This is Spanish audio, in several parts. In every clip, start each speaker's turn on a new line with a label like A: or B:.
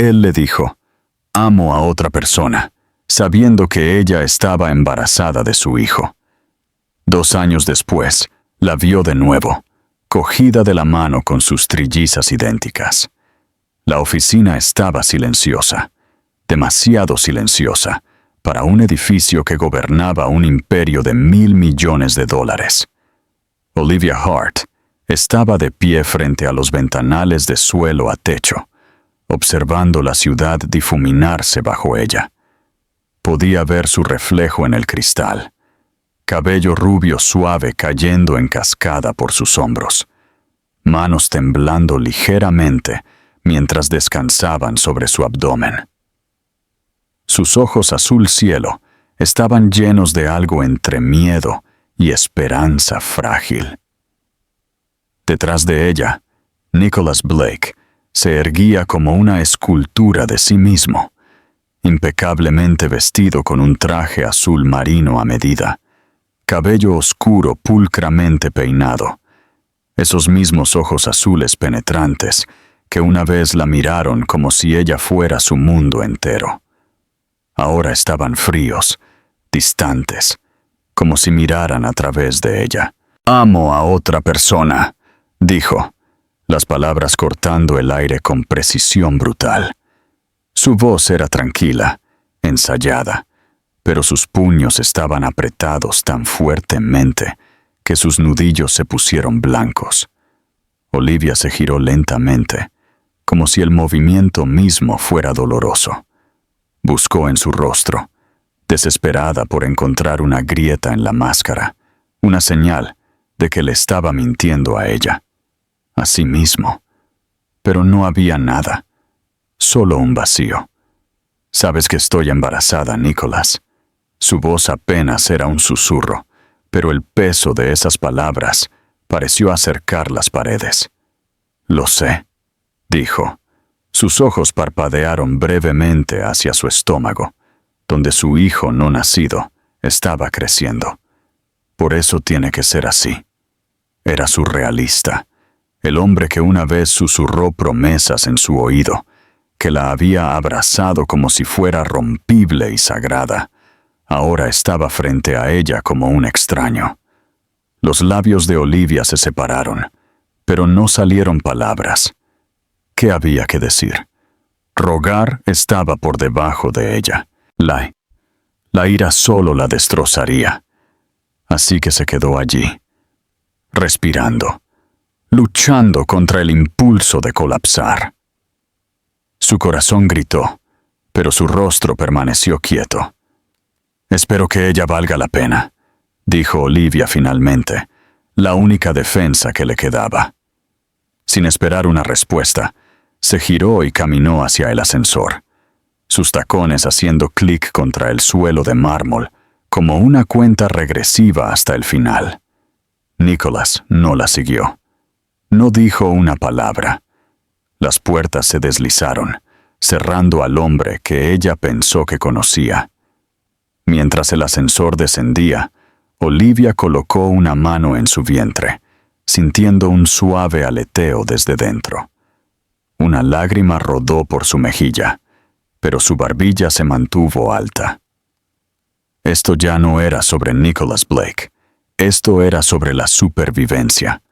A: Él le dijo: «Amo a otra persona», sabiendo que ella estaba embarazada de su hijo. 2 años después, la vio de nuevo, cogida de la mano con sus trillizas idénticas. La oficina estaba silenciosa, demasiado silenciosa, para un edificio que gobernaba un imperio de $1,000 millones. Olivia Hart estaba de pie frente a los ventanales de suelo a techo, observando la ciudad difuminarse bajo ella. Podía ver su reflejo en el cristal, cabello rubio suave cayendo en cascada por sus hombros, manos temblando ligeramente mientras descansaban sobre su abdomen. Sus ojos azul cielo estaban llenos de algo entre miedo y esperanza frágil. Detrás de ella, Nicholas Blake se erguía como una escultura de sí mismo, impecablemente vestido con un traje azul marino a medida, cabello oscuro pulcramente peinado, esos mismos ojos azules penetrantes que una vez la miraron como si ella fuera su mundo entero. Ahora estaban fríos, distantes, como si miraran a través de ella. «Amo a otra persona», dijo, las palabras cortando el aire con precisión brutal. Su voz era tranquila, ensayada, pero sus puños estaban apretados tan fuertemente que sus nudillos se pusieron blancos. Olivia se giró lentamente, como si el movimiento mismo fuera doloroso. Buscó en su rostro, desesperada por encontrar una grieta en la máscara, una señal de que le estaba mintiendo a ella, a sí mismo. Pero no había nada, solo un vacío. «Sabes que estoy embarazada, Nicholas». Su voz apenas era un susurro, pero el peso de esas palabras pareció acercar las paredes. «Lo sé», dijo. Sus ojos parpadearon brevemente hacia su estómago, donde su hijo no nacido estaba creciendo. «Por eso tiene que ser así». Era surrealista, el hombre que una vez susurró promesas en su oído, que la había abrazado como si fuera rompible y sagrada, ahora estaba frente a ella como un extraño. Los labios de Olivia se separaron, pero no salieron palabras. ¿Qué había que decir? Rogar estaba por debajo de ella. La ira solo la destrozaría. Así que se quedó allí, respirando, luchando contra el impulso de colapsar. Su corazón gritó, pero su rostro permaneció quieto. «Espero que ella valga la pena», dijo Olivia finalmente, la única defensa que le quedaba. Sin esperar una respuesta, se giró y caminó hacia el ascensor, sus tacones haciendo clic contra el suelo de mármol, como una cuenta regresiva hasta el final. Nicholas no la siguió. No dijo una palabra. Las puertas se deslizaron, cerrando al hombre que ella pensó que conocía. Mientras el ascensor descendía, Olivia colocó una mano en su vientre, sintiendo un suave aleteo desde dentro. Una lágrima rodó por su mejilla, pero su barbilla se mantuvo alta. Esto ya no era sobre Nicholas Blake. Esto era sobre la supervivencia,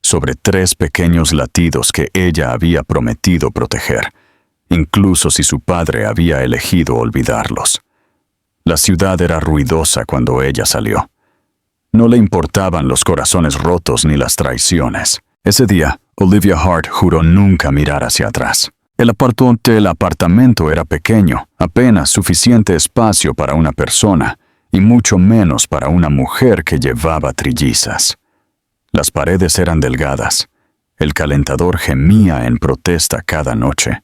A: sobre 3 pequeños latidos que ella había prometido proteger, incluso si su padre había elegido olvidarlos. La ciudad era ruidosa cuando ella salió. No le importaban los corazones rotos ni las traiciones. Ese día, Olivia Hart juró nunca mirar hacia atrás. El apartamento era pequeño, apenas suficiente espacio para una persona, y mucho menos para una mujer que llevaba trillizas. Las paredes eran delgadas, el calentador gemía en protesta cada noche,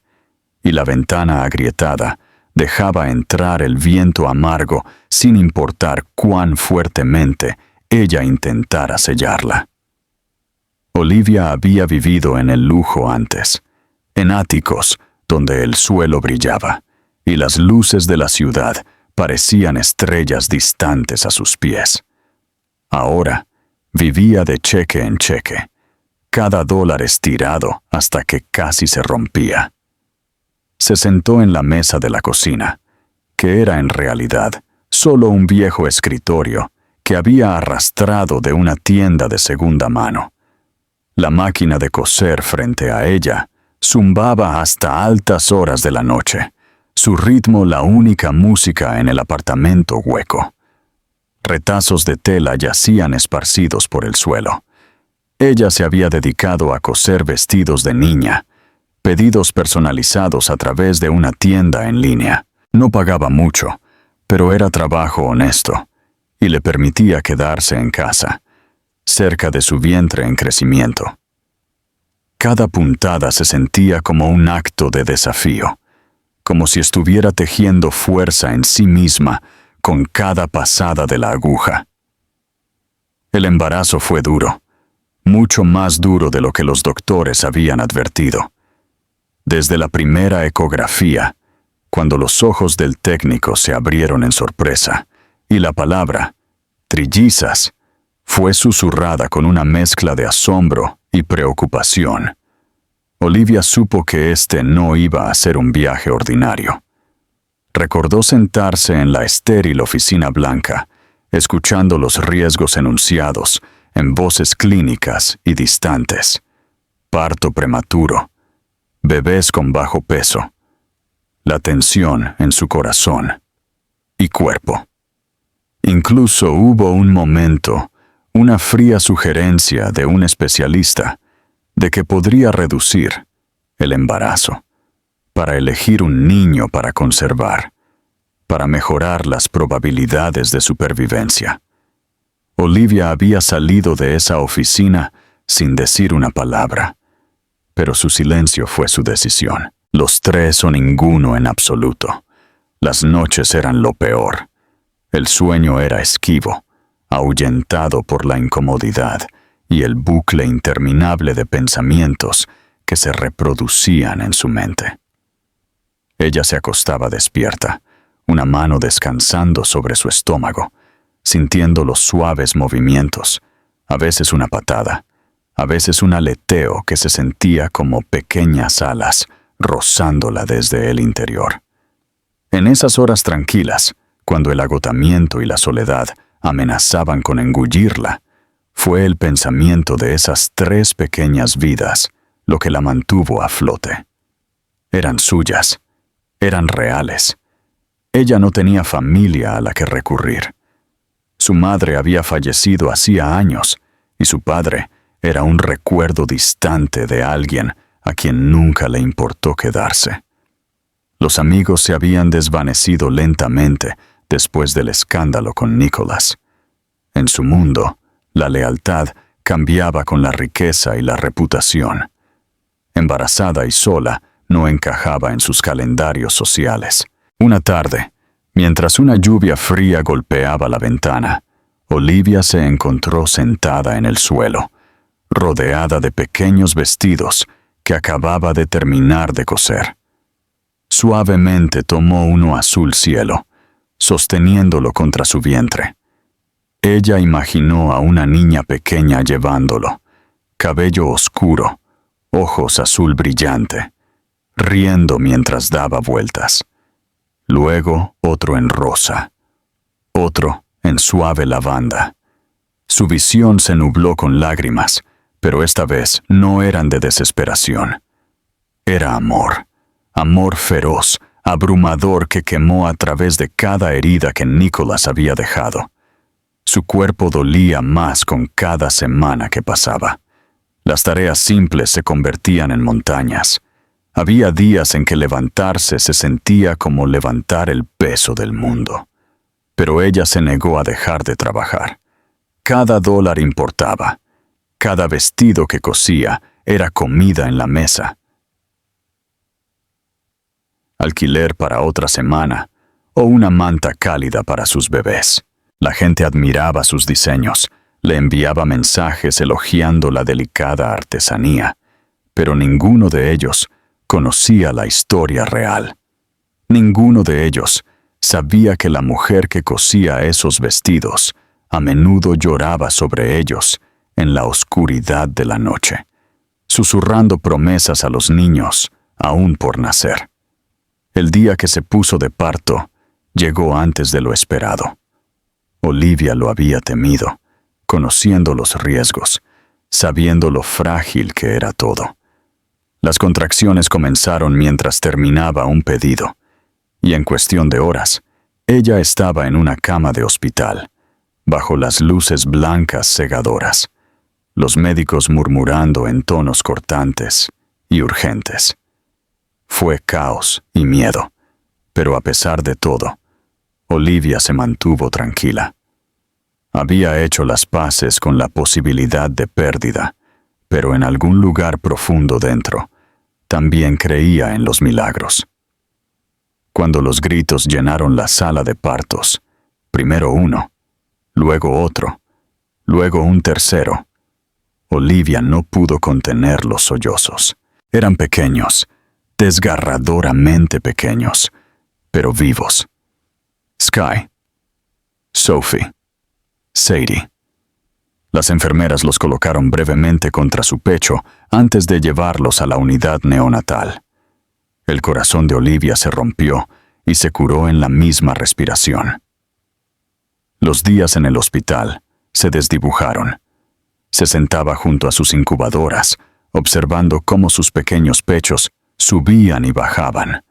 A: y la ventana agrietada dejaba entrar el viento amargo sin importar cuán fuertemente ella intentara sellarla. Olivia había vivido en el lujo antes, en áticos donde el suelo brillaba, y las luces de la ciudad parecían estrellas distantes a sus pies. Ahora vivía de cheque en cheque, cada dólar estirado hasta que casi se rompía. se sentó en la mesa de la cocina, que era en realidad solo un viejo escritorio que había arrastrado de una tienda de segunda mano. La máquina de coser frente a ella zumbaba hasta altas horas de la noche, su ritmo la única música en el apartamento hueco. Retazos de tela yacían esparcidos por el suelo. Ella se había dedicado a coser vestidos de niña, pedidos personalizados a través de una tienda en línea. No pagaba mucho, pero era trabajo honesto y le permitía quedarse en casa, cerca de su vientre en crecimiento. Cada puntada se sentía como un acto de desafío, como si estuviera tejiendo fuerza en sí misma con cada pasada de la aguja. El embarazo fue duro, mucho más duro de lo que los doctores habían advertido. Desde la primera ecografía, cuando los ojos del técnico se abrieron en sorpresa, y la palabra, trillizas, fue susurrada con una mezcla de asombro y preocupación. Olivia supo que este no iba a ser un viaje ordinario. Recordó sentarse en la estéril oficina blanca, escuchando los riesgos enunciados en voces clínicas y distantes. Parto prematuro, bebés con bajo peso, la tensión en su corazón y cuerpo. Incluso hubo un momento, una fría sugerencia de un especialista de que podría reducir el embarazo para elegir un niño para conservar, para mejorar las probabilidades de supervivencia. Olivia había salido de esa oficina sin decir una palabra, pero su silencio fue su decisión. Los tres o ninguno en absoluto. Las noches eran lo peor. El sueño era esquivo, ahuyentado por la incomodidad y el bucle interminable de pensamientos que se reproducían en su mente. Ella se acostaba despierta, una mano descansando sobre su estómago, sintiendo los suaves movimientos, a veces una patada, a veces un aleteo que se sentía como pequeñas alas rozándola desde el interior. En esas horas tranquilas, cuando el agotamiento y la soledad amenazaban con engullirla, fue el pensamiento de esas tres pequeñas vidas lo que la mantuvo a flote. Eran suyas, eran reales. Ella no tenía familia a la que recurrir. Su madre había fallecido hacía años y su padre era un recuerdo distante de alguien a quien nunca le importó quedarse. Los amigos se habían desvanecido lentamente después del escándalo con Nicholas. En su mundo, la lealtad cambiaba con la riqueza y la reputación. Embarazada y sola, no encajaba en sus calendarios sociales. Una tarde, mientras una lluvia fría golpeaba la ventana, Olivia se encontró sentada en el suelo, rodeada de pequeños vestidos que acababa de terminar de coser. Suavemente tomó uno azul cielo, sosteniéndolo contra su vientre. Ella imaginó a una niña pequeña llevándolo, cabello oscuro, ojos azul brillante, riendo mientras daba vueltas. Luego otro en rosa, otro en suave lavanda. Su visión se nubló con lágrimas, pero esta vez no eran de desesperación. Era amor, amor feroz, abrumador que quemó a través de cada herida que Nicholas había dejado. Su cuerpo dolía más con cada semana que pasaba. Las tareas simples se convertían en montañas. Había días en que levantarse se sentía como levantar el peso del mundo. Pero ella se negó a dejar de trabajar. Cada dólar importaba. Cada vestido que cosía era comida en la mesa. Alquiler para otra semana o una manta cálida para sus bebés. La gente admiraba sus diseños, le enviaba mensajes elogiando la delicada artesanía, pero ninguno de ellos conocía la historia real. Ninguno de ellos sabía que la mujer que cosía esos vestidos a menudo lloraba sobre ellos en la oscuridad de la noche, susurrando promesas a los niños aún por nacer. El día que se puso de parto llegó antes de lo esperado. Olivia lo había temido, conociendo los riesgos, sabiendo lo frágil que era todo. Las contracciones comenzaron mientras terminaba un pedido, y en cuestión de horas, ella estaba en una cama de hospital, bajo las luces blancas cegadoras, los médicos murmurando en tonos cortantes y urgentes. Fue caos y miedo, pero a pesar de todo, Olivia se mantuvo tranquila. Había hecho las paces con la posibilidad de pérdida, pero en algún lugar profundo dentro, también creía en los milagros. Cuando los gritos llenaron la sala de partos, primero uno, luego otro, luego un tercero, Olivia no pudo contener los sollozos. Eran pequeños, desgarradoramente pequeños, pero vivos. Sky, Sophie, Sadie. Las enfermeras los colocaron brevemente contra su pecho antes de llevarlos a la unidad neonatal. El corazón de Olivia se rompió y se curó en la misma respiración. Los días en el hospital se desdibujaron. Se sentaba junto a sus incubadoras, observando cómo sus pequeños pechos subían y bajaban.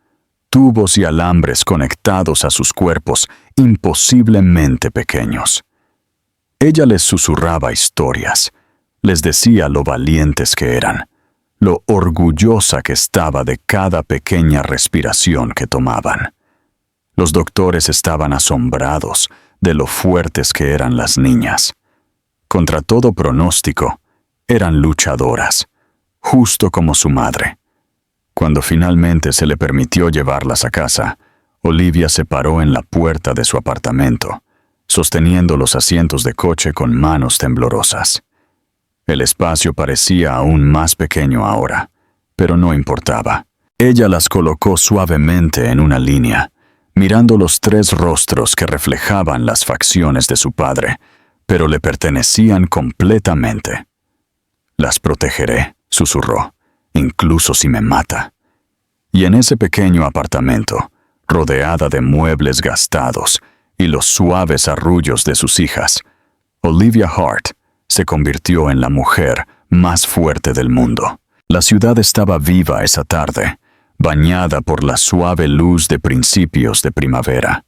A: Tubos y alambres conectados a sus cuerpos imposiblemente pequeños. Ella les susurraba historias, les decía lo valientes que eran, lo orgullosa que estaba de cada pequeña respiración que tomaban. Los doctores estaban asombrados de lo fuertes que eran las niñas. Contra todo pronóstico, eran luchadoras, justo como su madre. Cuando finalmente se le permitió llevarlas a casa, Olivia se paró en la puerta de su apartamento, sosteniendo los asientos de coche con manos temblorosas. El espacio parecía aún más pequeño ahora, pero no importaba. Ella las colocó suavemente en una línea, mirando los tres rostros que reflejaban las facciones de su padre, pero le pertenecían completamente. «Las protegeré», susurró, «incluso si me mata». Y en ese pequeño apartamento, rodeada de muebles gastados y los suaves arrullos de sus hijas, Olivia Hart se convirtió en la mujer más fuerte del mundo. La ciudad estaba viva esa tarde, bañada por la suave luz de principios de primavera.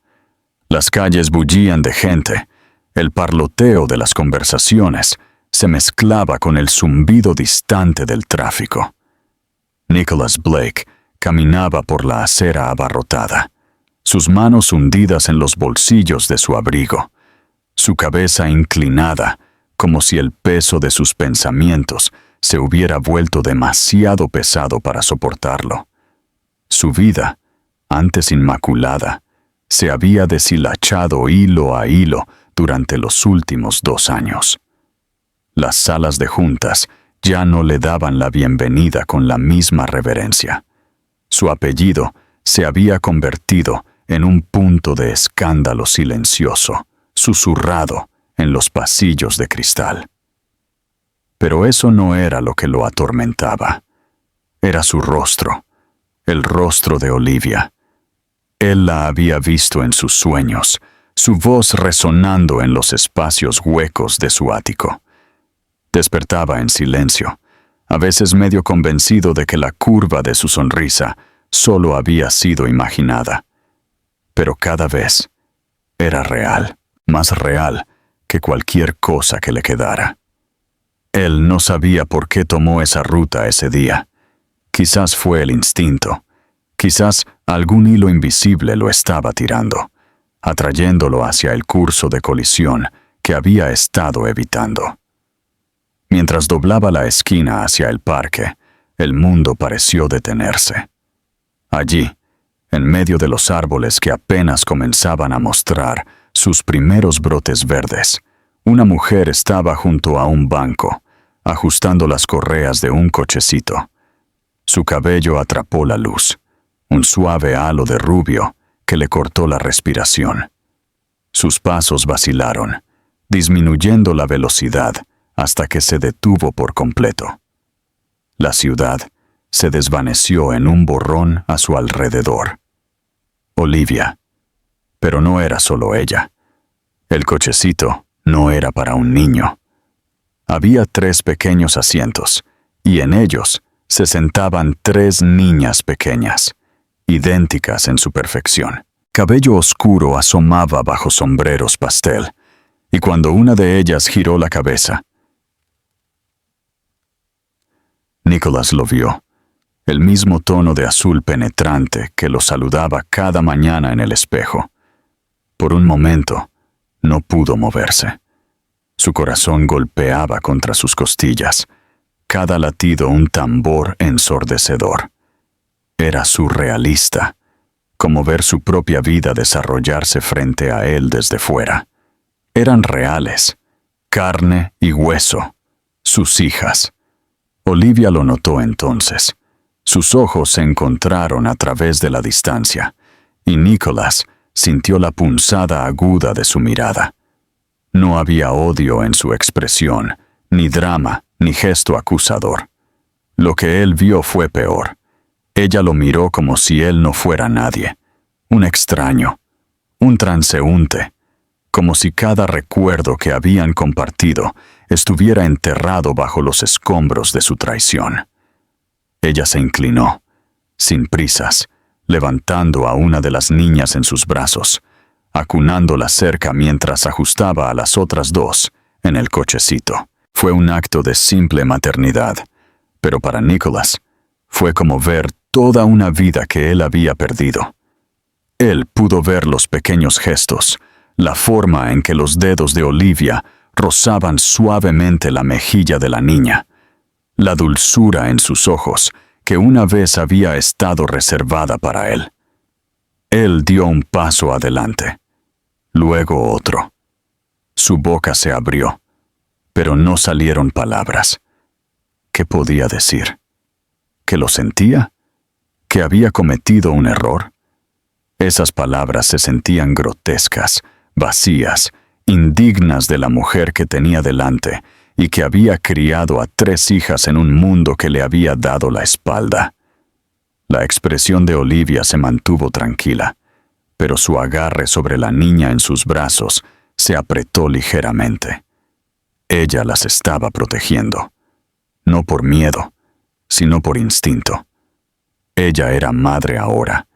A: Las calles bullían de gente, el parloteo de las conversaciones se mezclaba con el zumbido distante del tráfico. Nicholas Blake caminaba por la acera abarrotada, sus manos hundidas en los bolsillos de su abrigo, su cabeza inclinada, como si el peso de sus pensamientos se hubiera vuelto demasiado pesado para soportarlo. Su vida, antes inmaculada, se había deshilachado hilo a hilo durante los últimos 2 años. Las salas de juntas ya no le daban la bienvenida con la misma reverencia. Su apellido se había convertido en un punto de escándalo silencioso, susurrado en los pasillos de cristal. Pero eso no era lo que lo atormentaba. Era su rostro, el rostro de Olivia. Él la había visto en sus sueños, su voz resonando en los espacios huecos de su ático. Despertaba en silencio, a veces medio convencido de que la curva de su sonrisa solo había sido imaginada. Pero cada vez era real, más real que cualquier cosa que le quedara. Él no sabía por qué tomó esa ruta ese día. Quizás fue el instinto, quizás algún hilo invisible lo estaba tirando, atrayéndolo hacia el curso de colisión que había estado evitando. Mientras doblaba la esquina hacia el parque, el mundo pareció detenerse. Allí, en medio de los árboles que apenas comenzaban a mostrar sus primeros brotes verdes, una mujer estaba junto a un banco, ajustando las correas de un cochecito. Su cabello atrapó la luz, un suave halo de rubio que le cortó la respiración. Sus pasos vacilaron, disminuyendo la velocidad hasta que se detuvo por completo. La ciudad se desvaneció en un borrón a su alrededor. Olivia. Pero no era solo ella. El cochecito no era para un niño. Había 3 pequeños asientos, y en ellos se sentaban 3 niñas pequeñas, idénticas en su perfección. Cabello oscuro asomaba bajo sombreros pastel, y cuando una de ellas giró la cabeza, Nicholas lo vio, el mismo tono de azul penetrante que lo saludaba cada mañana en el espejo. Por un momento, no pudo moverse. Su corazón golpeaba contra sus costillas, cada latido un tambor ensordecedor. Era surrealista, como ver su propia vida desarrollarse frente a él desde fuera. Eran reales, carne y hueso, sus hijas. Olivia lo notó entonces. Sus ojos se encontraron a través de la distancia, y Nicholas sintió la punzada aguda de su mirada. No había odio en su expresión, ni drama, ni gesto acusador. Lo que él vio fue peor. Ella lo miró como si él no fuera nadie, un extraño, un transeúnte, como si cada recuerdo que habían compartido estuviera enterrado bajo los escombros de su traición. Ella se inclinó, sin prisas, levantando a una de las niñas en sus brazos, acunándola cerca mientras ajustaba a las otras 2 en el cochecito. Fue un acto de simple maternidad, pero para Nicholas fue como ver toda una vida que él había perdido. Él pudo ver los pequeños gestos, la forma en que los dedos de Olivia rozaban suavemente la mejilla de la niña, la dulzura en sus ojos que una vez había estado reservada para él. Él dio un paso adelante, luego otro. Su boca se abrió, pero no salieron palabras. ¿Qué podía decir? ¿Que lo sentía? ¿Que había cometido un error? Esas palabras se sentían grotescas, vacías, indignas de la mujer que tenía delante y que había criado a 3 hijas en un mundo que le había dado la espalda. La expresión de Olivia se mantuvo tranquila, pero su agarre sobre la niña en sus brazos se apretó ligeramente. Ella las estaba protegiendo, no por miedo, sino por instinto. Ella era madre ahora,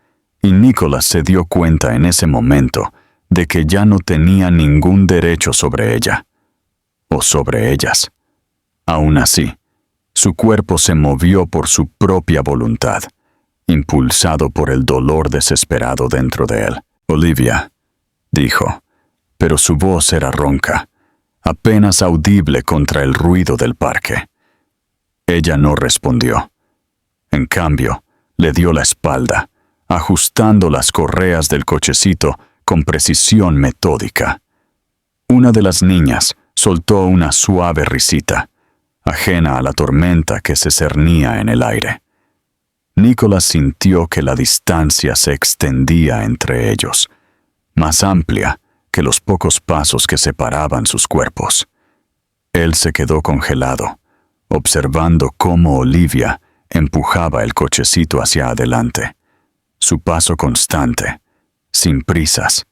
A: y Nicholas se dio cuenta en ese momento de que ya no tenía ningún derecho sobre ella, o sobre ellas. Aún así, su cuerpo se movió por su propia voluntad, impulsado por el dolor desesperado dentro de él. «Olivia», dijo, pero su voz era ronca, apenas audible contra el ruido del parque. Ella no respondió. En cambio, le dio la espalda, ajustando las correas del cochecito con precisión metódica. Una de las niñas soltó una suave risita, ajena a la tormenta que se cernía en el aire. Nicholas sintió que la distancia se extendía entre ellos, más amplia que los pocos pasos que separaban sus cuerpos. Él se quedó congelado, observando cómo Olivia empujaba el cochecito hacia adelante, su paso constante, sin prisas,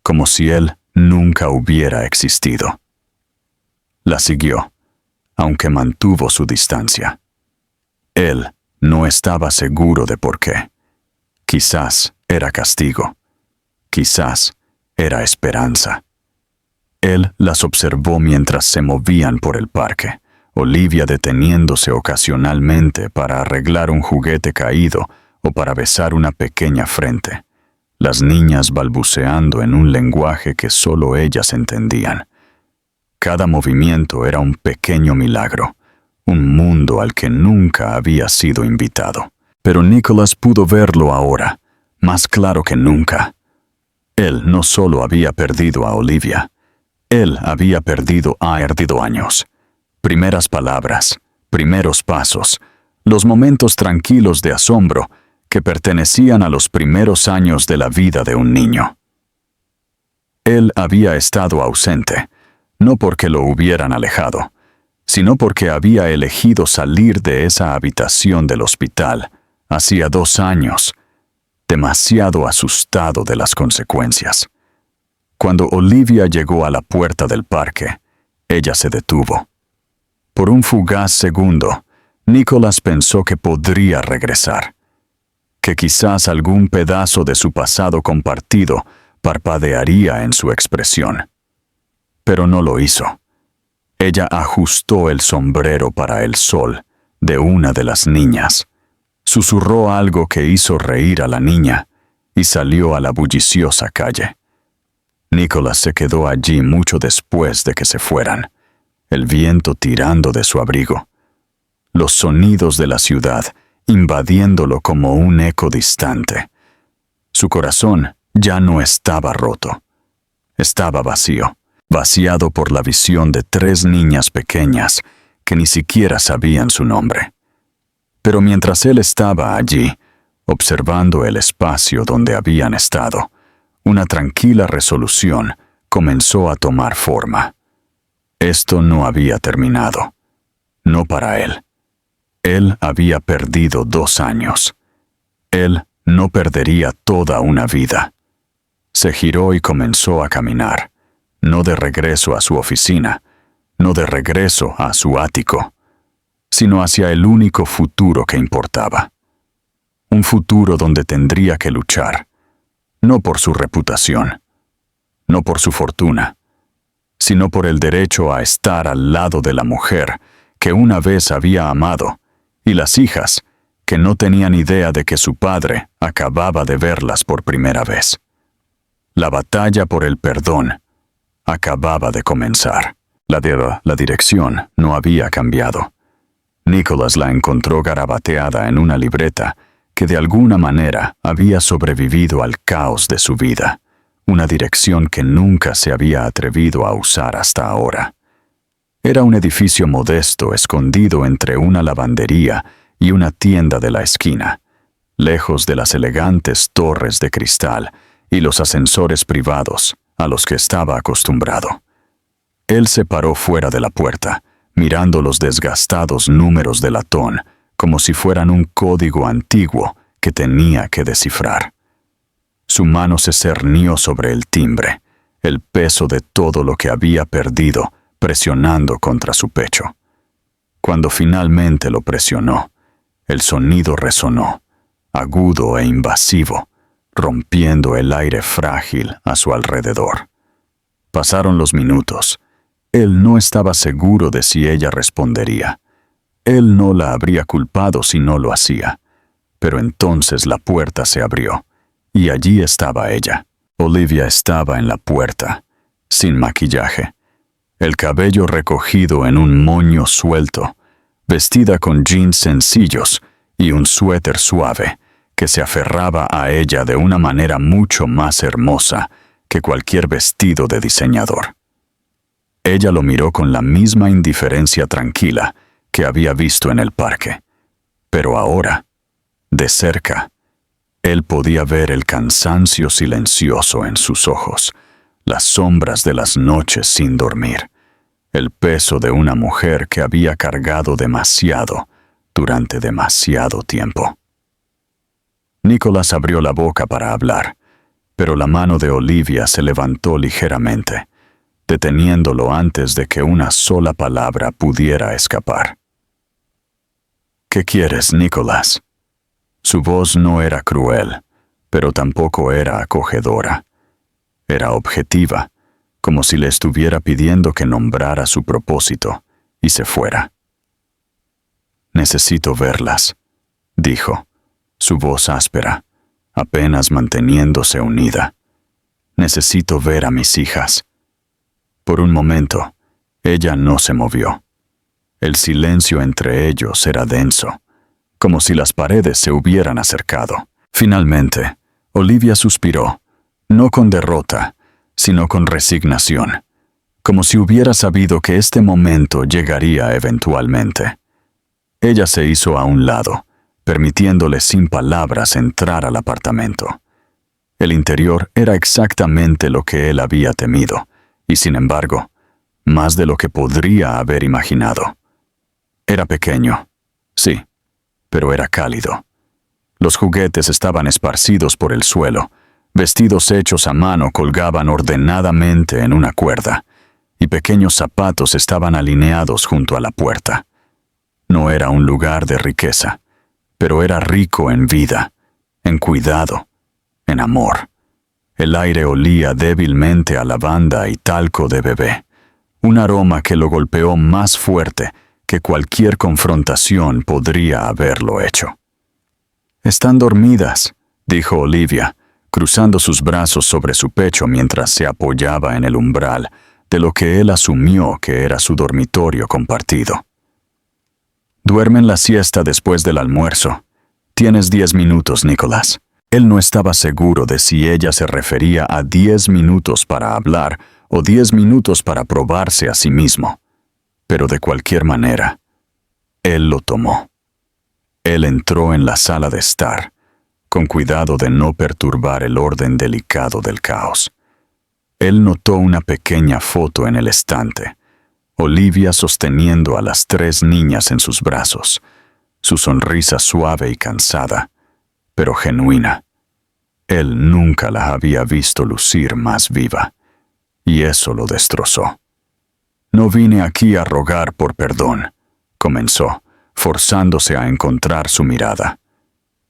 A: como si él nunca hubiera existido. La siguió, aunque mantuvo su distancia. Él no estaba seguro de por qué. Quizás era castigo, quizás era esperanza. Él las observó mientras se movían por el parque, Olivia deteniéndose ocasionalmente para arreglar un juguete caído o para besar una pequeña frente, las niñas balbuceando en un lenguaje que solo ellas entendían. Cada movimiento era un pequeño milagro, un mundo al que nunca había sido invitado. Pero Nicholas pudo verlo ahora, más claro que nunca. Él no solo había perdido a Olivia, él había perdido años. Primeras palabras, primeros pasos, los momentos tranquilos de asombro que pertenecían a los primeros años de la vida de un niño. Él había estado ausente, no porque lo hubieran alejado, sino porque había elegido salir de esa habitación del hospital hacía 2 años, demasiado asustado de las consecuencias. Cuando Olivia llegó a la puerta del parque, ella se detuvo. Por un fugaz segundo, Nicholas pensó que podría regresar, que quizás algún pedazo de su pasado compartido parpadearía en su expresión. Pero no lo hizo. Ella ajustó el sombrero para el sol de una de las niñas, susurró algo que hizo reír a la niña y salió a la bulliciosa calle. Nicholas se quedó allí mucho después de que se fueran, el viento tirando de su abrigo, los sonidos de la ciudad invadiéndolo como un eco distante. Su corazón ya no estaba roto, estaba vacío, vaciado por la visión de 3 niñas pequeñas que ni siquiera sabían su nombre. Pero mientras él estaba allí, observando el espacio donde habían estado, una tranquila resolución comenzó a tomar forma. Esto no había terminado. No para él. Él había perdido 2 años. Él no perdería toda una vida. Se giró y comenzó a caminar, no de regreso a su oficina, no de regreso a su ático, sino hacia el único futuro que importaba. Un futuro donde tendría que luchar, no por su reputación, no por su fortuna, sino por el derecho a estar al lado de la mujer que una vez había amado y las hijas que no tenían idea de que su padre acababa de verlas por primera vez. La batalla por el perdón acababa de comenzar. La dirección no había cambiado. Nicholas la encontró garabateada en una libreta que de alguna manera había sobrevivido al caos de su vida, una dirección que nunca se había atrevido a usar hasta ahora. Era un edificio modesto escondido entre una lavandería y una tienda de la esquina, lejos de las elegantes torres de cristal y los ascensores privados a los que estaba acostumbrado. Él se paró fuera de la puerta, mirando los desgastados números de latón como si fueran un código antiguo que tenía que descifrar. Su mano se cernió sobre el timbre, el peso de todo lo que había perdido presionando contra su pecho. Cuando finalmente lo presionó, el sonido resonó, agudo e invasivo, rompiendo el aire frágil a su alrededor. Pasaron los minutos. Él no estaba seguro de si ella respondería. Él no la habría culpado si no lo hacía. Pero entonces la puerta se abrió, y allí estaba ella. Olivia estaba en la puerta, sin maquillaje, el cabello recogido en un moño suelto, vestida con jeans sencillos y un suéter suave que se aferraba a ella de una manera mucho más hermosa que cualquier vestido de diseñador. Ella lo miró con la misma indiferencia tranquila que había visto en el parque, pero ahora, de cerca, él podía ver el cansancio silencioso en sus ojos, las sombras de las noches sin dormir, el peso de una mujer que había cargado demasiado durante demasiado tiempo. Nicholas abrió la boca para hablar, pero la mano de Olivia se levantó ligeramente, deteniéndolo antes de que una sola palabra pudiera escapar. ¿Qué quieres, Nicholas? Su voz no era cruel, pero tampoco era acogedora. Era objetiva, como si le estuviera pidiendo que nombrara su propósito y se fuera. Necesito verlas, dijo, su voz áspera, apenas manteniéndose unida. Necesito ver a mis hijas. Por un momento, ella no se movió. El silencio entre ellos era denso, como si las paredes se hubieran acercado. Finalmente, Olivia suspiró, no con derrota, sino con resignación, como si hubiera sabido que este momento llegaría eventualmente. Ella se hizo a un lado, permitiéndole sin palabras entrar al apartamento. El interior era exactamente lo que él había temido, y sin embargo, más de lo que podría haber imaginado. Era pequeño, sí, pero era cálido. Los juguetes estaban esparcidos por el suelo, vestidos hechos a mano colgaban ordenadamente en una cuerda, y pequeños zapatos estaban alineados junto a la puerta. No era un lugar de riqueza, pero era rico en vida, en cuidado, en amor. El aire olía débilmente a lavanda y talco de bebé, un aroma que lo golpeó más fuerte que cualquier confrontación podría haberlo hecho. «Están dormidas», dijo Olivia, cruzando sus brazos sobre su pecho mientras se apoyaba en el umbral de lo que él asumió que era su dormitorio compartido. «Duermen la siesta después del almuerzo. Tienes 10 minutos, Nicholas». Él no estaba seguro de si ella se refería a 10 minutos para hablar o 10 minutos para probarse a sí mismo. Pero de cualquier manera, él lo tomó. Él entró en la sala de estar, con cuidado de no perturbar el orden delicado del caos. Él notó una pequeña foto en el estante, Olivia sosteniendo a las 3 niñas en sus brazos, su sonrisa suave y cansada, pero genuina. Él nunca la había visto lucir más viva, y eso lo destrozó. «No vine aquí a rogar por perdón», comenzó, forzándose a encontrar su mirada.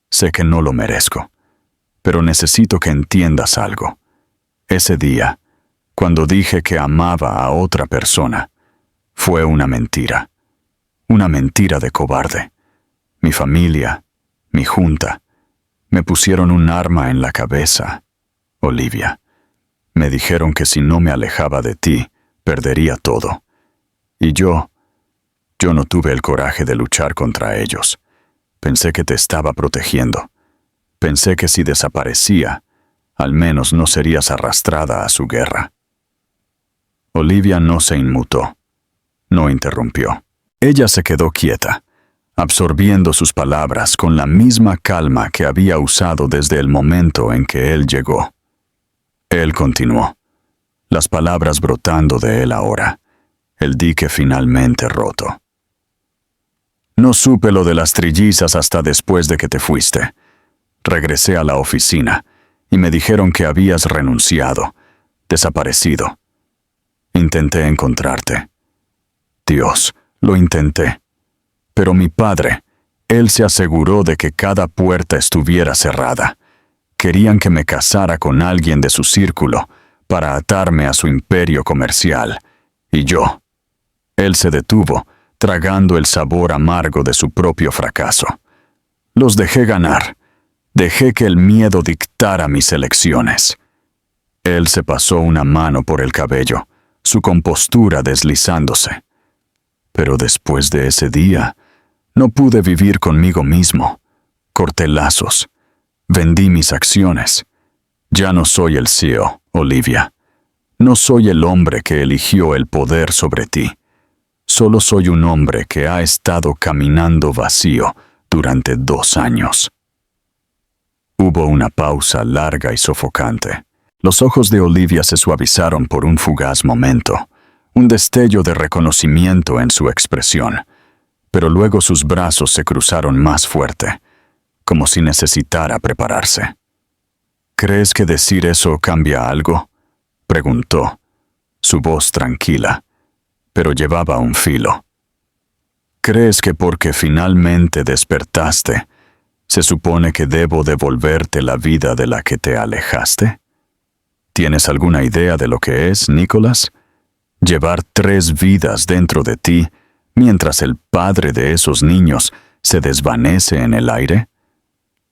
A: «Sé que no lo merezco, pero necesito que entiendas algo. Ese día, cuando dije que amaba a otra persona, fue una mentira de cobarde. Mi familia, mi junta, me pusieron un arma en la cabeza, Olivia. Me dijeron que si no me alejaba de ti, perdería todo. Y yo no tuve el coraje de luchar contra ellos. Pensé que te estaba protegiendo. Pensé que si desaparecía, al menos no serías arrastrada a su guerra». Olivia no se inmutó, no interrumpió. Ella se quedó quieta, absorbiendo sus palabras con la misma calma que había usado desde el momento en que él llegó. Él continuó, las palabras brotando de él ahora, el dique finalmente roto. «No supe lo de las trillizas hasta después de que te fuiste. Regresé a la oficina y me dijeron que habías renunciado, desaparecido. Intenté encontrarte. Dios, lo intenté. Pero mi padre, él se aseguró de que cada puerta estuviera cerrada. Querían que me casara con alguien de su círculo para atarme a su imperio comercial. Y yo». Él se detuvo, tragando el sabor amargo de su propio fracaso. «Los dejé ganar. Dejé que el miedo dictara mis elecciones». Él se pasó una mano por el cabello, su compostura deslizándose. «Pero después de ese día, no pude vivir conmigo mismo. Corté lazos. Vendí mis acciones. Ya no soy el CEO, Olivia. No soy el hombre que eligió el poder sobre ti. Solo soy un hombre que ha estado caminando vacío durante 2 años». Hubo una pausa larga y sofocante. Los ojos de Olivia se suavizaron por un fugaz momento, un destello de reconocimiento en su expresión, pero luego sus brazos se cruzaron más fuerte, como si necesitara prepararse. «¿Crees que decir eso cambia algo?», preguntó, su voz tranquila, pero llevaba un filo. «¿Crees que porque finalmente despertaste, se supone que debo devolverte la vida de la que te alejaste? ¿Tienes alguna idea de lo que es, Nicholas? Llevar 3 vidas dentro de ti, mientras el padre de esos niños se desvanece en el aire.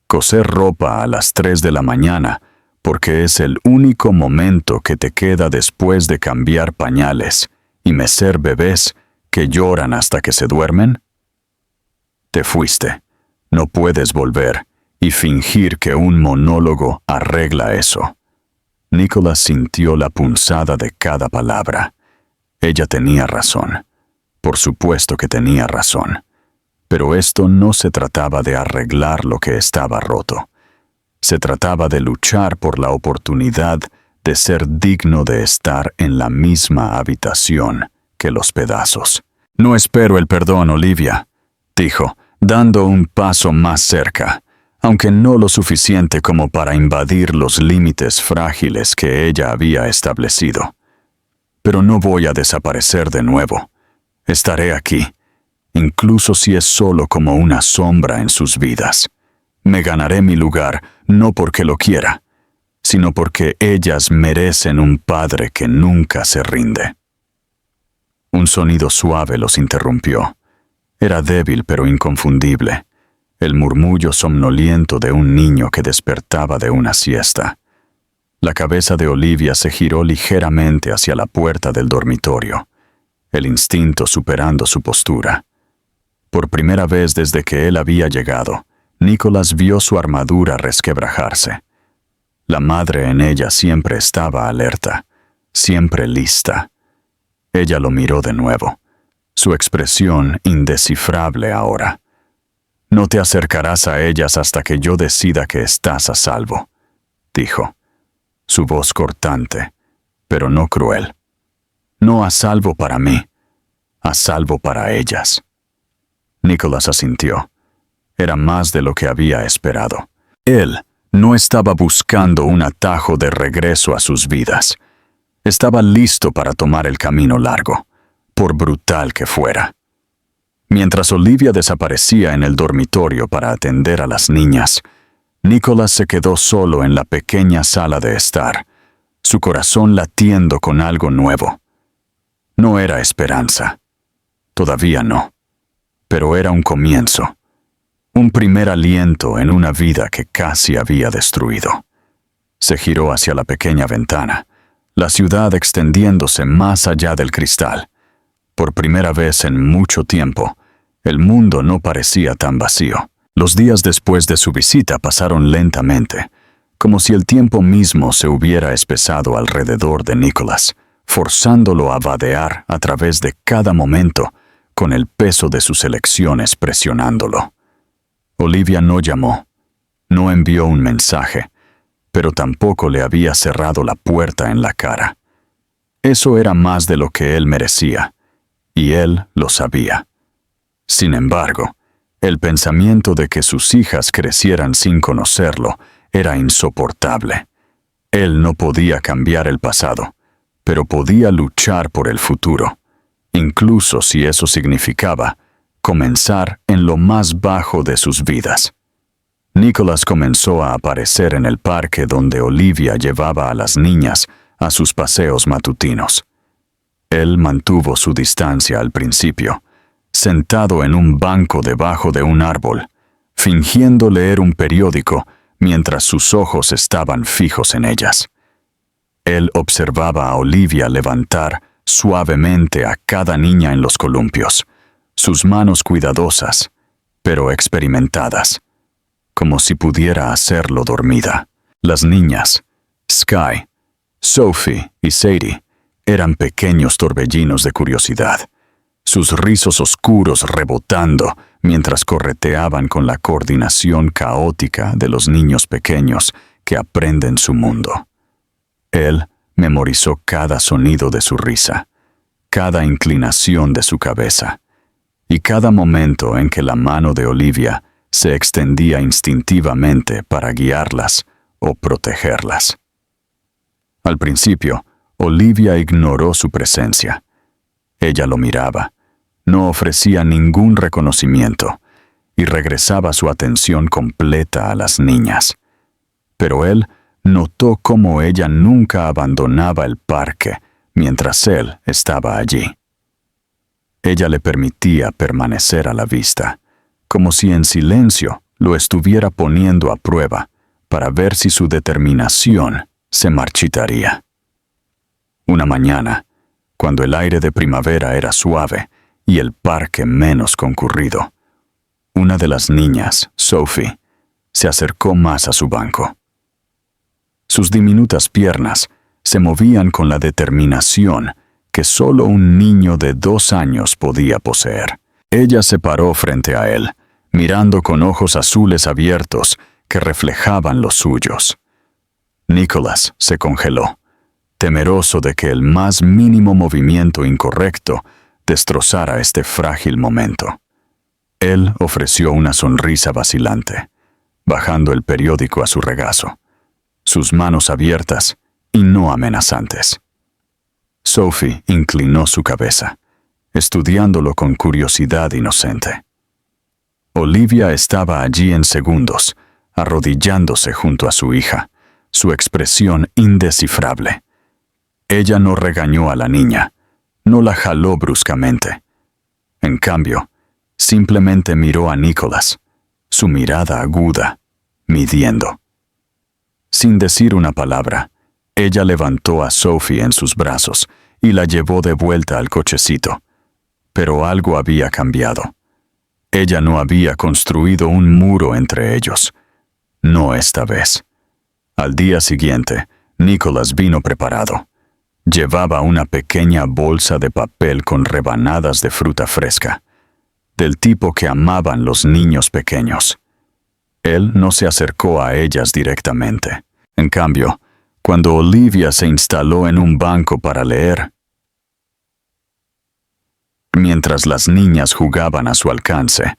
A: Coser ropa a las 3 de la mañana, porque es el único momento que te queda después de cambiar pañales y mecer bebés que lloran hasta que se duermen. Te fuiste. No puedes volver y fingir que un monólogo arregla eso». Nicholas sintió la punzada de cada palabra. Ella tenía razón. Por supuesto que tenía razón. Pero esto no se trataba de arreglar lo que estaba roto. Se trataba de luchar por la oportunidad de ser digno de estar en la misma habitación que los pedazos. «No espero el perdón, Olivia», dijo, dando un paso más cerca, aunque no lo suficiente como para invadir los límites frágiles que ella había establecido. Pero no voy a desaparecer de nuevo. Estaré aquí, incluso si es solo como una sombra en sus vidas. Me ganaré mi lugar no porque lo quiera, sino porque ellas merecen un padre que nunca se rinde. Un sonido suave los interrumpió. Era débil pero inconfundible, el murmullo somnoliento de un niño que despertaba de una siesta. La cabeza de Olivia se giró ligeramente hacia la puerta del dormitorio, el instinto superando su postura. Por primera vez desde que él había llegado, Nicholas vio su armadura resquebrajarse. La madre en ella siempre estaba alerta, siempre lista. Ella lo miró de nuevo, su expresión indescifrable ahora. «No te acercarás a ellas hasta que yo decida que estás a salvo», dijo, su voz cortante, pero no cruel. «No a salvo para mí, a salvo para ellas». Nicholas asintió. Era más de lo que había esperado. Él no estaba buscando un atajo de regreso a sus vidas. Estaba listo para tomar el camino largo, por brutal que fuera. Mientras Olivia desaparecía en el dormitorio para atender a las niñas, Nicholas se quedó solo en la pequeña sala de estar, su corazón latiendo con algo nuevo. No era esperanza. Todavía no. Pero era un comienzo. Un primer aliento en una vida que casi había destruido. Se giró hacia la pequeña ventana, la ciudad extendiéndose más allá del cristal. Por primera vez en mucho tiempo, el mundo no parecía tan vacío. Los días después de su visita pasaron lentamente, como si el tiempo mismo se hubiera espesado alrededor de Nicholas, forzándolo a vadear a través de cada momento, con el peso de sus elecciones presionándolo. Olivia no llamó, no envió un mensaje, pero tampoco le había cerrado la puerta en la cara. Eso era más de lo que él merecía, y él lo sabía. Sin embargo, el pensamiento de que sus hijas crecieran sin conocerlo era insoportable. Él no podía cambiar el pasado, pero podía luchar por el futuro, incluso si eso significaba comenzar en lo más bajo de sus vidas. Nicholas comenzó a aparecer en el parque donde Olivia llevaba a las niñas a sus paseos matutinos. Él mantuvo su distancia al principio, sentado en un banco debajo de un árbol, fingiendo leer un periódico mientras sus ojos estaban fijos en ellas. Él observaba a Olivia levantar suavemente a cada niña en los columpios, sus manos cuidadosas, pero experimentadas, como si pudiera hacerlo dormida. Las niñas, Sky, Sophie y Sadie, eran pequeños torbellinos de curiosidad, sus rizos oscuros rebotando mientras correteaban con la coordinación caótica de los niños pequeños que aprenden su mundo. Él memorizó cada sonido de su risa, cada inclinación de su cabeza, y cada momento en que la mano de Olivia se extendía instintivamente para guiarlas o protegerlas. Al principio, Olivia ignoró su presencia. Ella lo miraba, no ofrecía ningún reconocimiento y regresaba su atención completa a las niñas. Pero él notó cómo ella nunca abandonaba el parque mientras él estaba allí. Ella le permitía permanecer a la vista, como si en silencio lo estuviera poniendo a prueba para ver si su determinación se marchitaría. Una mañana, cuando el aire de primavera era suave y el parque menos concurrido, una de las niñas, Sophie, se acercó más a su banco. Sus diminutas piernas se movían con la determinación que solo un niño de 2 años podía poseer. Ella se paró frente a él, mirando con ojos azules abiertos que reflejaban los suyos. Nicholas se congeló, temeroso de que el más mínimo movimiento incorrecto destrozara este frágil momento. Él ofreció una sonrisa vacilante, bajando el periódico a su regazo, sus manos abiertas y no amenazantes. Sophie inclinó su cabeza, estudiándolo con curiosidad inocente. Olivia estaba allí en segundos, arrodillándose junto a su hija, su expresión indescifrable. Ella no regañó a la niña, no la jaló bruscamente. En cambio, simplemente miró a Nicholas, su mirada aguda, midiendo. Sin decir una palabra, ella levantó a Sophie en sus brazos y la llevó de vuelta al cochecito. Pero algo había cambiado. Ella no había construido un muro entre ellos. No esta vez. Al día siguiente, Nicholas vino preparado. Llevaba una pequeña bolsa de papel con rebanadas de fruta fresca, del tipo que amaban los niños pequeños. Él no se acercó a ellas directamente. En cambio, cuando Olivia se instaló en un banco para leer, mientras las niñas jugaban a su alcance,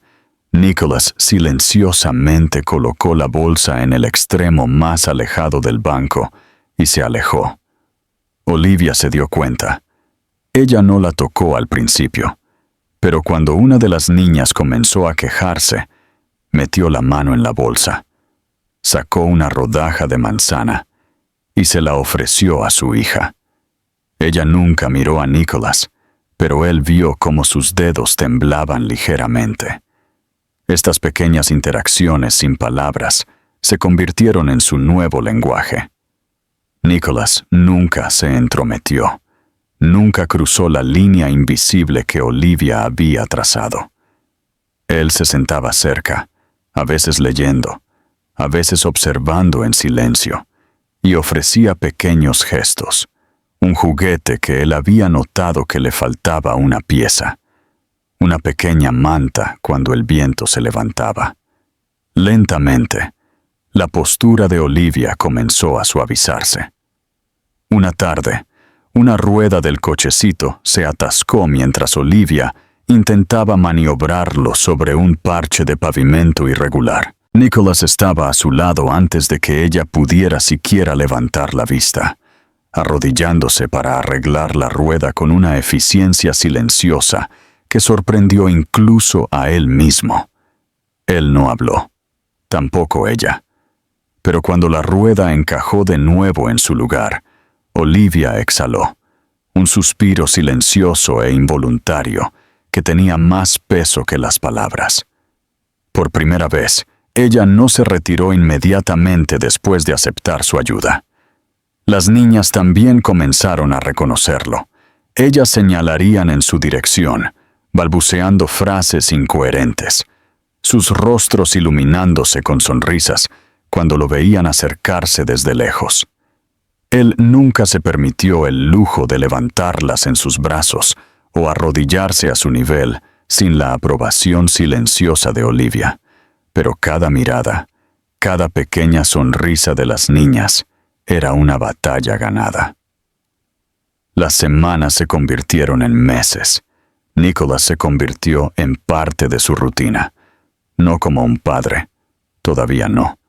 A: Nicholas silenciosamente colocó la bolsa en el extremo más alejado del banco y se alejó. Olivia se dio cuenta. Ella no la tocó al principio, pero cuando una de las niñas comenzó a quejarse, metió la mano en la bolsa, sacó una rodaja de manzana y se la ofreció a su hija. Ella nunca miró a Nicholas, pero él vio cómo sus dedos temblaban ligeramente. Estas pequeñas interacciones sin palabras se convirtieron en su nuevo lenguaje. Nicholas nunca se entrometió, nunca cruzó la línea invisible que Olivia había trazado. Él se sentaba cerca, a veces leyendo, a veces observando en silencio, y ofrecía pequeños gestos, un juguete que él había notado que le faltaba una pieza, una pequeña manta cuando el viento se levantaba. Lentamente, la postura de Olivia comenzó a suavizarse. Una tarde, una rueda del cochecito se atascó mientras Olivia intentaba maniobrarlo sobre un parche de pavimento irregular. Nicholas estaba a su lado antes de que ella pudiera siquiera levantar la vista, arrodillándose para arreglar la rueda con una eficiencia silenciosa que sorprendió incluso a él mismo. Él no habló, tampoco ella. Pero cuando la rueda encajó de nuevo en su lugar, Olivia exhaló, un suspiro silencioso e involuntario que tenía más peso que las palabras. Por primera vez, ella no se retiró inmediatamente después de aceptar su ayuda. Las niñas también comenzaron a reconocerlo. Ellas señalarían en su dirección, balbuceando frases incoherentes, sus rostros iluminándose con sonrisas cuando lo veían acercarse desde lejos. Él nunca se permitió el lujo de levantarlas en sus brazos o arrodillarse a su nivel sin la aprobación silenciosa de Olivia, pero cada mirada, cada pequeña sonrisa de las niñas era una batalla ganada. Las semanas se convirtieron en meses. Nicholas se convirtió en parte de su rutina, no como un padre, todavía no,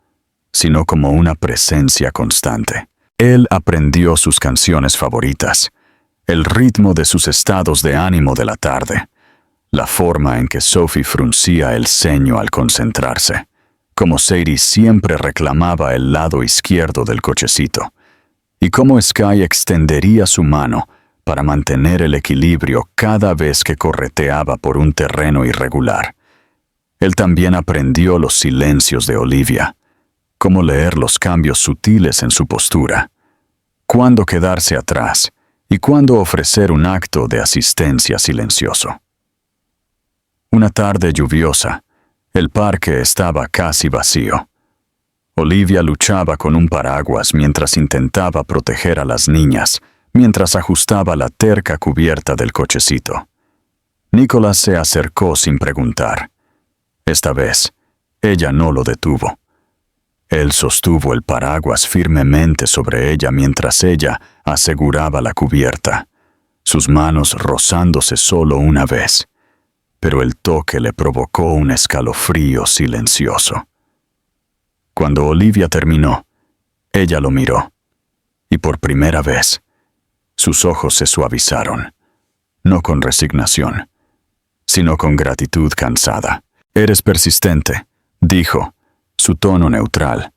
A: sino como una presencia constante. Él aprendió sus canciones favoritas, el ritmo de sus estados de ánimo de la tarde, la forma en que Sophie fruncía el ceño al concentrarse, como Sadie siempre reclamaba el lado izquierdo del cochecito, y cómo Sky extendería su mano para mantener el equilibrio cada vez que correteaba por un terreno irregular. Él también aprendió los silencios de Olivia, cómo leer los cambios sutiles en su postura, cuándo quedarse atrás y cuándo ofrecer un acto de asistencia silencioso. Una tarde lluviosa, el parque estaba casi vacío. Olivia luchaba con un paraguas mientras intentaba proteger a las niñas, mientras ajustaba la terca cubierta del cochecito. Nicholas se acercó sin preguntar. Esta vez, ella no lo detuvo. Él sostuvo el paraguas firmemente sobre ella mientras ella aseguraba la cubierta, sus manos rozándose solo una vez, pero el toque le provocó un escalofrío silencioso. Cuando Olivia terminó, ella lo miró, y por primera vez, sus ojos se suavizaron, no con resignación, sino con gratitud cansada. «Eres persistente», dijo, su tono neutral,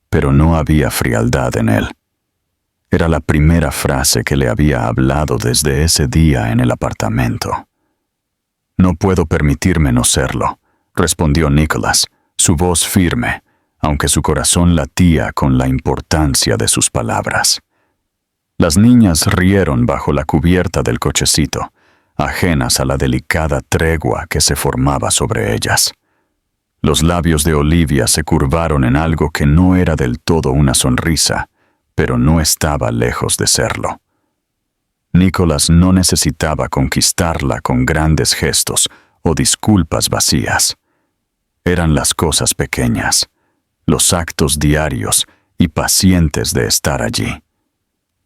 A: pero no había frialdad en él. Era la primera frase que le había hablado desde ese día en el apartamento. «No puedo permitirme no serlo», respondió Nicholas, su voz firme, aunque su corazón latía con la importancia de sus palabras. Las niñas rieron bajo la cubierta del cochecito, ajenas a la delicada tregua que se formaba sobre ellas. Los labios de Olivia se curvaron en algo que no era del todo una sonrisa, pero no estaba lejos de serlo. Nicholas no necesitaba conquistarla con grandes gestos o disculpas vacías. Eran las cosas pequeñas, los actos diarios y pacientes de estar allí.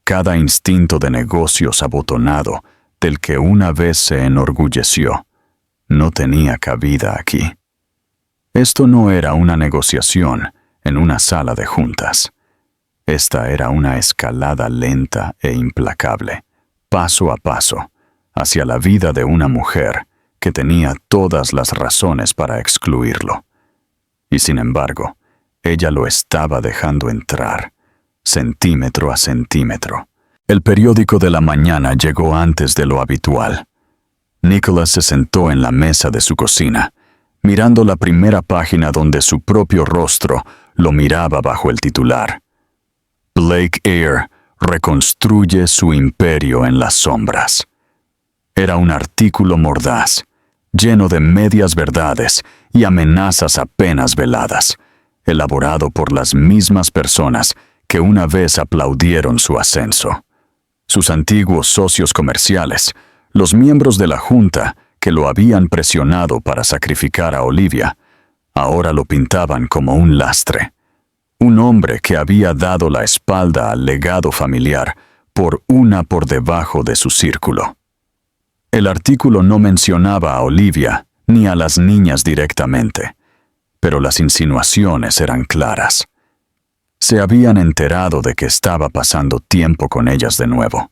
A: Cada instinto de negocios abotonado del que una vez se enorgulleció, no tenía cabida aquí. Esto no era una negociación en una sala de juntas. Esta era una escalada lenta e implacable, paso a paso, hacia la vida de una mujer que tenía todas las razones para excluirlo. Y sin embargo, ella lo estaba dejando entrar, centímetro a centímetro. El periódico de la mañana llegó antes de lo habitual. Nicholas se sentó en la mesa de su cocina, mirando la primera página donde su propio rostro lo miraba bajo el titular. Blake Eyre reconstruye su imperio en las sombras. Era un artículo mordaz, lleno de medias verdades y amenazas apenas veladas, elaborado por las mismas personas que una vez aplaudieron su ascenso. Sus antiguos socios comerciales, los miembros de la junta que lo habían presionado para sacrificar a Olivia, ahora lo pintaban como un lastre, un hombre que había dado la espalda al legado familiar por debajo de su círculo. El artículo no mencionaba a Olivia ni a las niñas directamente, pero las insinuaciones eran claras. Se habían enterado de que estaba pasando tiempo con ellas de nuevo,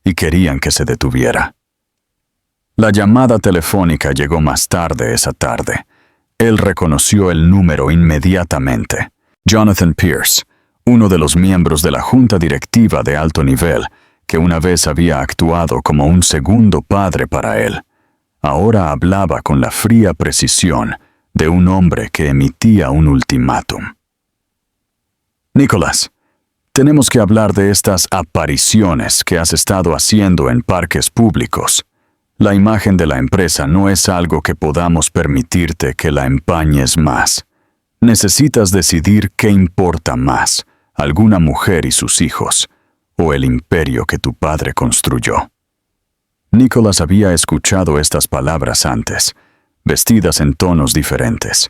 A: y querían que se detuviera. La llamada telefónica llegó más tarde esa tarde. Él reconoció el número inmediatamente. Jonathan Pierce, uno de los miembros de la junta directiva de alto nivel, que una vez había actuado como un segundo padre para él, ahora hablaba con la fría precisión de un hombre que emitía un ultimátum. «Nicholas, tenemos que hablar de estas apariciones que has estado haciendo en parques públicos. La imagen de la empresa no es algo que podamos permitirte que la empañes más. Necesitas decidir qué importa más, alguna mujer y sus hijos, o el imperio que tu padre construyó». Nicholas había escuchado estas palabras antes, vestidas en tonos diferentes,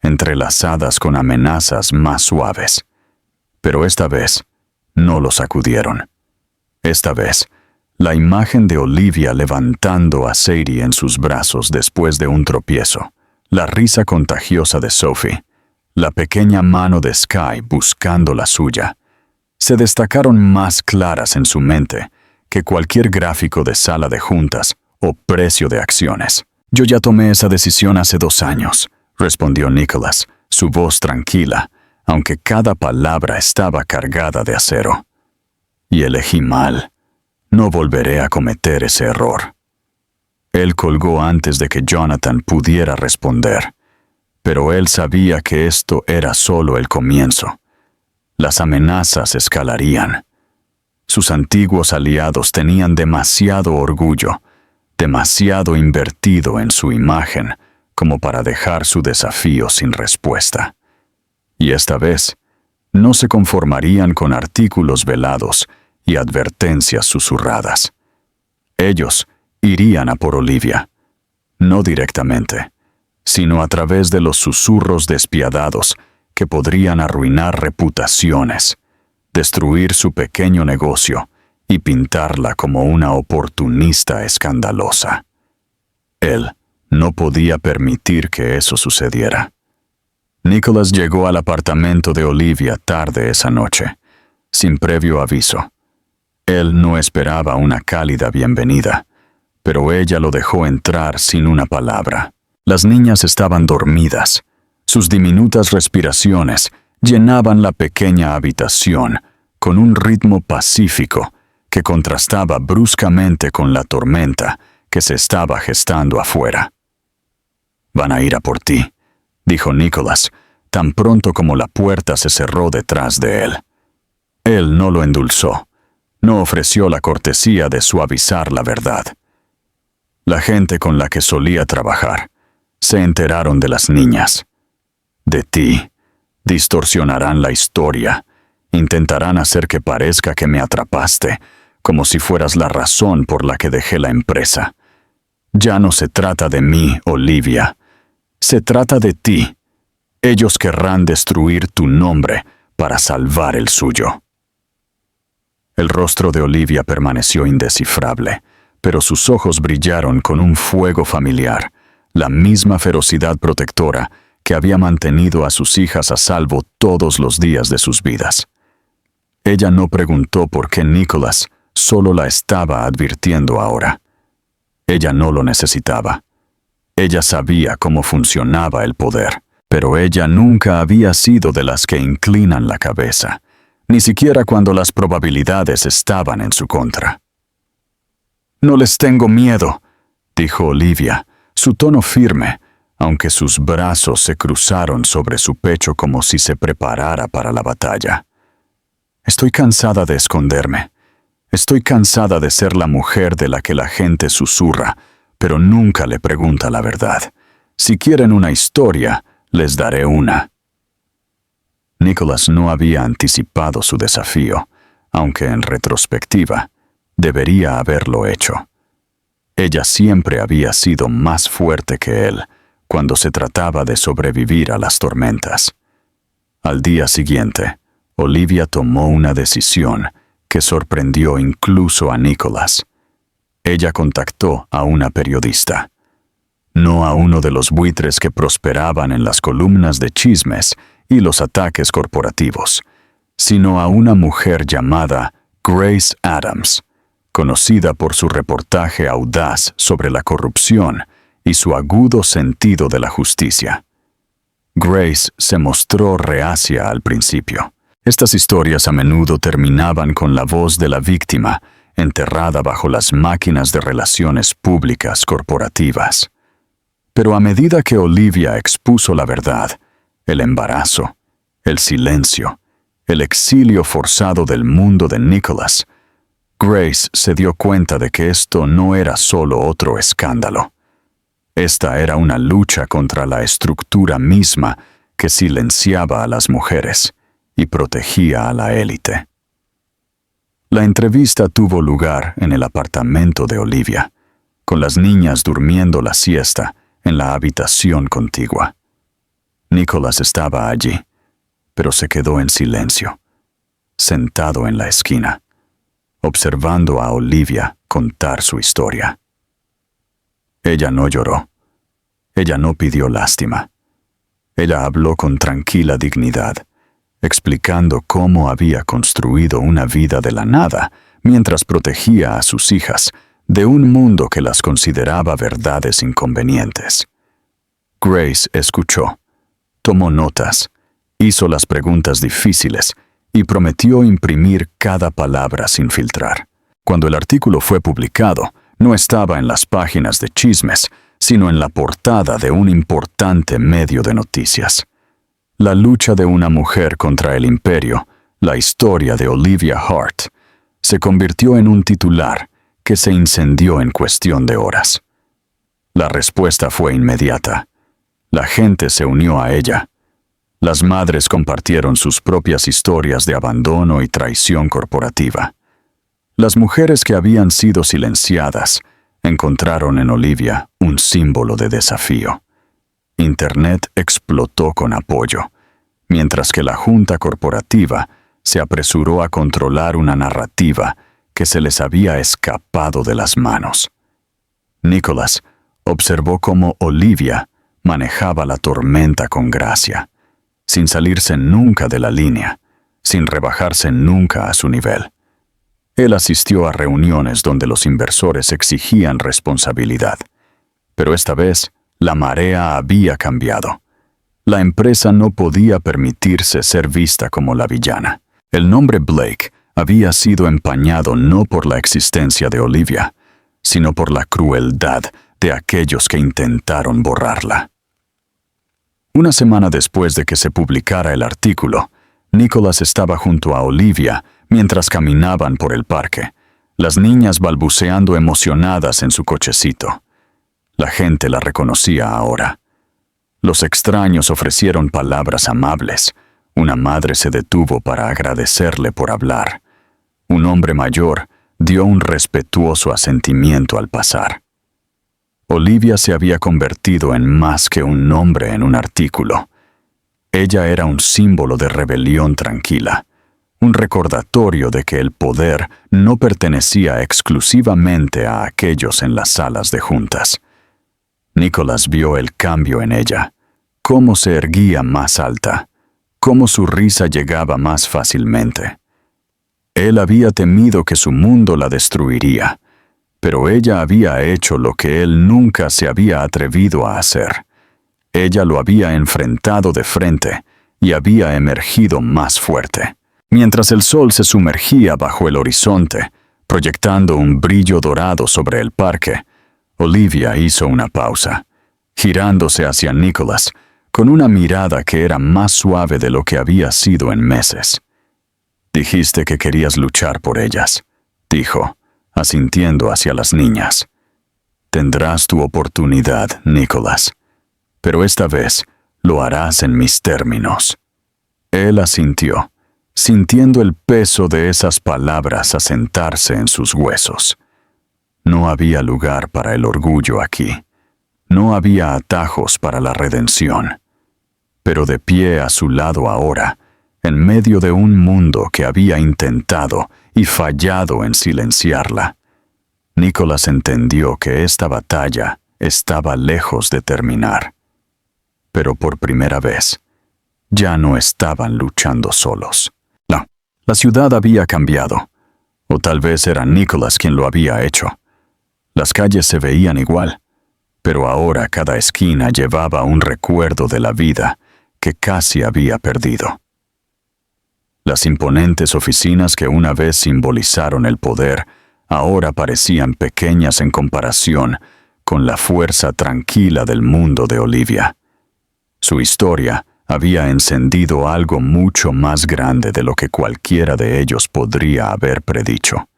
A: entrelazadas con amenazas más suaves. Pero esta vez no lo sacudieron. Esta vez, la imagen de Olivia levantando a Sadie en sus brazos después de un tropiezo, la risa contagiosa de Sophie, la pequeña mano de Sky buscando la suya, se destacaron más claras en su mente que cualquier gráfico de sala de juntas o precio de acciones. «Yo ya tomé esa decisión hace 2 años», respondió Nicholas, su voz tranquila, aunque cada palabra estaba cargada de acero. «Y elegí mal. No volveré a cometer ese error». Él colgó antes de que Jonathan pudiera responder, pero él sabía que esto era solo el comienzo. Las amenazas escalarían. Sus antiguos aliados tenían demasiado orgullo, demasiado invertido en su imagen, como para dejar su desafío sin respuesta. Y esta vez, no se conformarían con artículos velados y advertencias susurradas. Ellos irían a por Olivia, no directamente, sino a través de los susurros despiadados que podrían arruinar reputaciones, destruir su pequeño negocio y pintarla como una oportunista escandalosa. Él no podía permitir que eso sucediera. Nicholas llegó al apartamento de Olivia tarde esa noche, sin previo aviso. Él no esperaba una cálida bienvenida, pero ella lo dejó entrar sin una palabra. Las niñas estaban dormidas. Sus diminutas respiraciones llenaban la pequeña habitación con un ritmo pacífico que contrastaba bruscamente con la tormenta que se estaba gestando afuera. «Van a ir a por ti», dijo Nicholas, tan pronto como la puerta se cerró detrás de él. Él no lo endulzó, no ofreció la cortesía de suavizar la verdad. La gente con la que solía trabajar se enteraron de las niñas. De ti, distorsionarán la historia, intentarán hacer que parezca que me atrapaste, como si fueras la razón por la que dejé la empresa. Ya no se trata de mí, Olivia. Se trata de ti. Ellos querrán destruir tu nombre para salvar el suyo. El rostro de Olivia permaneció indescifrable, pero sus ojos brillaron con un fuego familiar, la misma ferocidad protectora que había mantenido a sus hijas a salvo todos los días de sus vidas. Ella no preguntó por qué Nicholas solo la estaba advirtiendo ahora. Ella no lo necesitaba. Ella sabía cómo funcionaba el poder, pero ella nunca había sido de las que inclinan la cabeza, ni siquiera cuando las probabilidades estaban en su contra. «No les tengo miedo», dijo Olivia, su tono firme, aunque sus brazos se cruzaron sobre su pecho como si se preparara para la batalla. «Estoy cansada de esconderme. Estoy cansada de ser la mujer de la que la gente susurra, pero nunca le pregunta la verdad. Si quieren una historia, les daré una». Nicholas no había anticipado su desafío, aunque en retrospectiva debería haberlo hecho. Ella siempre había sido más fuerte que él cuando se trataba de sobrevivir a las tormentas. Al día siguiente, Olivia tomó una decisión que sorprendió incluso a Nicholas. Ella contactó a una periodista. No a uno de los buitres que prosperaban en las columnas de chismes y los ataques corporativos, sino a una mujer llamada Grace Adams, conocida por su reportaje audaz sobre la corrupción y su agudo sentido de la justicia. Grace se mostró reacia al principio. Estas historias a menudo terminaban con la voz de la víctima enterrada bajo las máquinas de relaciones públicas corporativas. Pero a medida que Olivia expuso la verdad, el embarazo, el silencio, el exilio forzado del mundo de Nicholas, Grace se dio cuenta de que esto no era solo otro escándalo. Esta era una lucha contra la estructura misma que silenciaba a las mujeres y protegía a la élite. La entrevista tuvo lugar en el apartamento de Olivia, con las niñas durmiendo la siesta en la habitación contigua. Nicholas estaba allí, pero se quedó en silencio, sentado en la esquina, observando a Olivia contar su historia. Ella no lloró. Ella no pidió lástima. Ella habló con tranquila dignidad, explicando cómo había construido una vida de la nada mientras protegía a sus hijas de un mundo que las consideraba verdades inconvenientes. Grace escuchó, tomó notas, hizo las preguntas difíciles y prometió imprimir cada palabra sin filtrar. Cuando el artículo fue publicado, no estaba en las páginas de chismes, sino en la portada de un importante medio de noticias. La lucha de una mujer contra el imperio, la historia de Olivia Hart, se convirtió en un titular que se incendió en cuestión de horas. La respuesta fue inmediata. La gente se unió a ella. Las madres compartieron sus propias historias de abandono y traición corporativa. Las mujeres que habían sido silenciadas encontraron en Olivia un símbolo de desafío. Internet explotó con apoyo, mientras que la junta corporativa se apresuró a controlar una narrativa que se les había escapado de las manos. Nicholas observó cómo Olivia manejaba la tormenta con gracia, sin salirse nunca de la línea, sin rebajarse nunca a su nivel. Él asistió a reuniones donde los inversores exigían responsabilidad, pero esta vez la marea había cambiado. La empresa no podía permitirse ser vista como la villana. El nombre Blake había sido empañado no por la existencia de Olivia, sino por la crueldad de aquellos que intentaron borrarla. Una semana después de que se publicara el artículo, Nicholas estaba junto a Olivia mientras caminaban por el parque, las niñas balbuceando emocionadas en su cochecito. La gente la reconocía ahora. Los extraños ofrecieron palabras amables. Una madre se detuvo para agradecerle por hablar. Un hombre mayor dio un respetuoso asentimiento al pasar. Olivia se había convertido en más que un nombre en un artículo. Ella era un símbolo de rebelión tranquila, un recordatorio de que el poder no pertenecía exclusivamente a aquellos en las salas de juntas. Nicholas vio el cambio en ella, cómo se erguía más alta, cómo su risa llegaba más fácilmente. Él había temido que su mundo la destruiría, pero ella había hecho lo que él nunca se había atrevido a hacer. Ella lo había enfrentado de frente y había emergido más fuerte. Mientras el sol se sumergía bajo el horizonte, proyectando un brillo dorado sobre el parque, Olivia hizo una pausa, girándose hacia Nicholas, con una mirada que era más suave de lo que había sido en meses. «Dijiste que querías luchar por ellas», dijo, asintiendo hacia las niñas. «Tendrás tu oportunidad, Nicholas, pero esta vez lo harás en mis términos». Él asintió, sintiendo el peso de esas palabras asentarse en sus huesos. No había lugar para el orgullo aquí. No había atajos para la redención. Pero de pie a su lado ahora, en medio de un mundo que había intentado y fallado en silenciarla, Nicholas entendió que esta batalla estaba lejos de terminar. Pero por primera vez, ya no estaban luchando solos. No, la ciudad había cambiado, o tal vez era Nicholas quien lo había hecho. Las calles se veían igual, pero ahora cada esquina llevaba un recuerdo de la vida que casi había perdido. Las imponentes oficinas que una vez simbolizaron el poder ahora parecían pequeñas en comparación con la fuerza tranquila del mundo de Olivia. Su historia había encendido algo mucho más grande de lo que cualquiera de ellos podría haber predicho.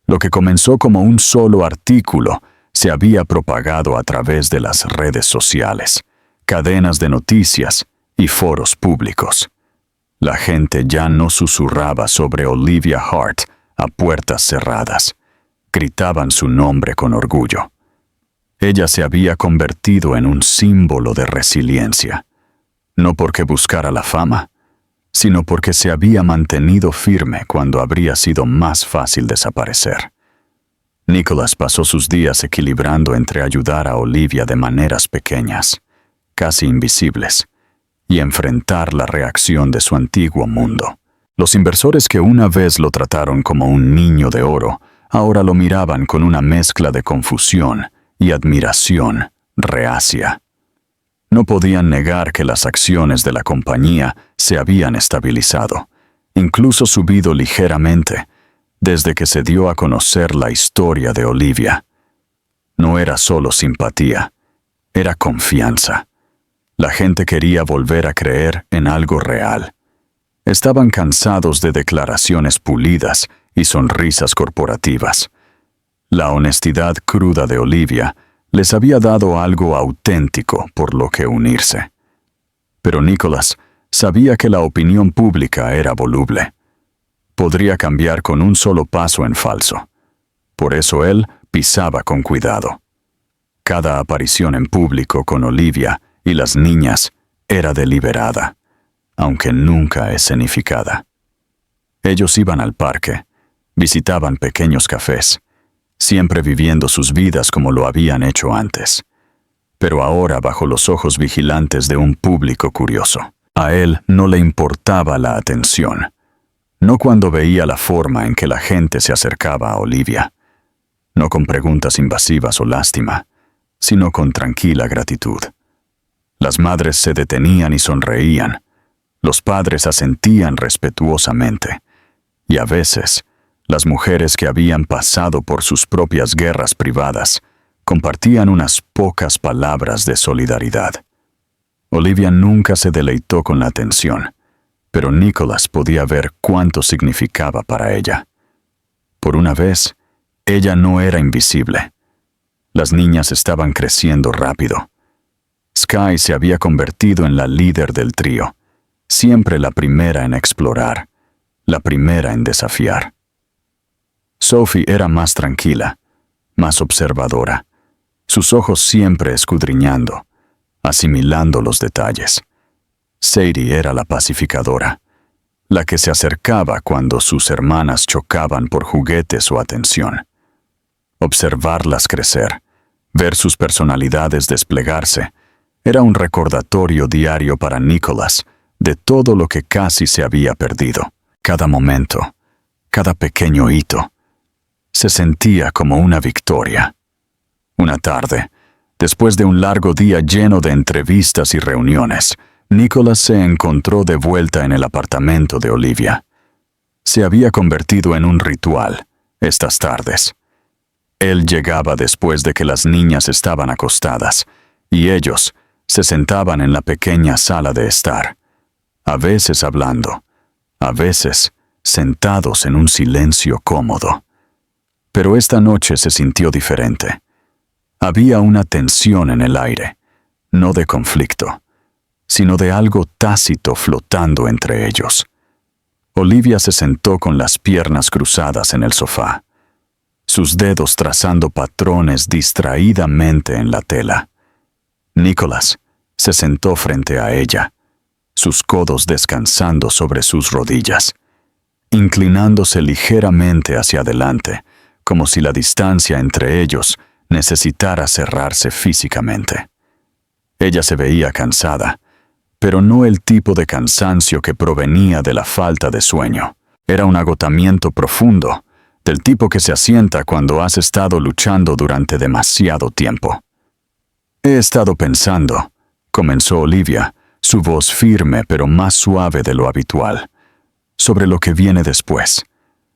A: Lo que comenzó como un solo artículo se había propagado a través de las redes sociales, cadenas de noticias y foros públicos. La gente ya no susurraba sobre Olivia Hart a puertas cerradas. Gritaban su nombre con orgullo. Ella se había convertido en un símbolo de resiliencia, no porque buscara la fama, sino porque se había mantenido firme cuando habría sido más fácil desaparecer. Nicholas pasó sus días equilibrando entre ayudar a Olivia de maneras pequeñas, casi invisibles, y enfrentar la reacción de su antiguo mundo. Los inversores que una vez lo trataron como un niño de oro, ahora lo miraban con una mezcla de confusión y admiración reacia. No podían negar que las acciones de la compañía se habían estabilizado, incluso subido ligeramente, desde que se dio a conocer la historia de Olivia. No era solo simpatía, era confianza. La gente quería volver a creer en algo real. Estaban cansados de declaraciones pulidas y sonrisas corporativas. La honestidad cruda de Olivia les había dado algo auténtico por lo que unirse. Pero Nicholas sabía que la opinión pública era voluble. Podría cambiar con un solo paso en falso. Por eso él pisaba con cuidado. Cada aparición en público con Olivia y las niñas era deliberada, aunque nunca escenificada. Ellos iban al parque, visitaban pequeños cafés, siempre viviendo sus vidas como lo habían hecho antes, pero ahora bajo los ojos vigilantes de un público curioso. A él no le importaba la atención, no cuando veía la forma en que la gente se acercaba a Olivia, no con preguntas invasivas o lástima, sino con tranquila gratitud. Las madres se detenían y sonreían, los padres asentían respetuosamente, y a veces, las mujeres que habían pasado por sus propias guerras privadas compartían unas pocas palabras de solidaridad. Olivia nunca se deleitó con la atención, pero Nicholas podía ver cuánto significaba para ella. Por una vez, ella no era invisible. Las niñas estaban creciendo rápido. Sky se había convertido en la líder del trío, siempre la primera en explorar, la primera en desafiar. Sophie era más tranquila, más observadora, sus ojos siempre escudriñando, asimilando los detalles. Sadie era la pacificadora, la que se acercaba cuando sus hermanas chocaban por juguetes o atención. Observarlas crecer, ver sus personalidades desplegarse, era un recordatorio diario para Nicholas de todo lo que casi se había perdido. Cada momento, cada pequeño hito, se sentía como una victoria. Una tarde, después de un largo día lleno de entrevistas y reuniones, Nicholas se encontró de vuelta en el apartamento de Olivia. Se había convertido en un ritual estas tardes. Él llegaba después de que las niñas estaban acostadas, y ellos se sentaban en la pequeña sala de estar, a veces hablando, a veces sentados en un silencio cómodo. Pero esta noche se sintió diferente. Había una tensión en el aire, no de conflicto, sino de algo tácito flotando entre ellos. Olivia se sentó con las piernas cruzadas en el sofá, sus dedos trazando patrones distraídamente en la tela. Nicholas se sentó frente a ella, sus codos descansando sobre sus rodillas, inclinándose ligeramente hacia adelante, como si la distancia entre ellos necesitara cerrarse físicamente. Ella se veía cansada, pero no el tipo de cansancio que provenía de la falta de sueño. Era un agotamiento profundo, del tipo que se asienta cuando has estado luchando durante demasiado tiempo. He estado pensando, comenzó Olivia, su voz firme pero más suave de lo habitual, sobre lo que viene después,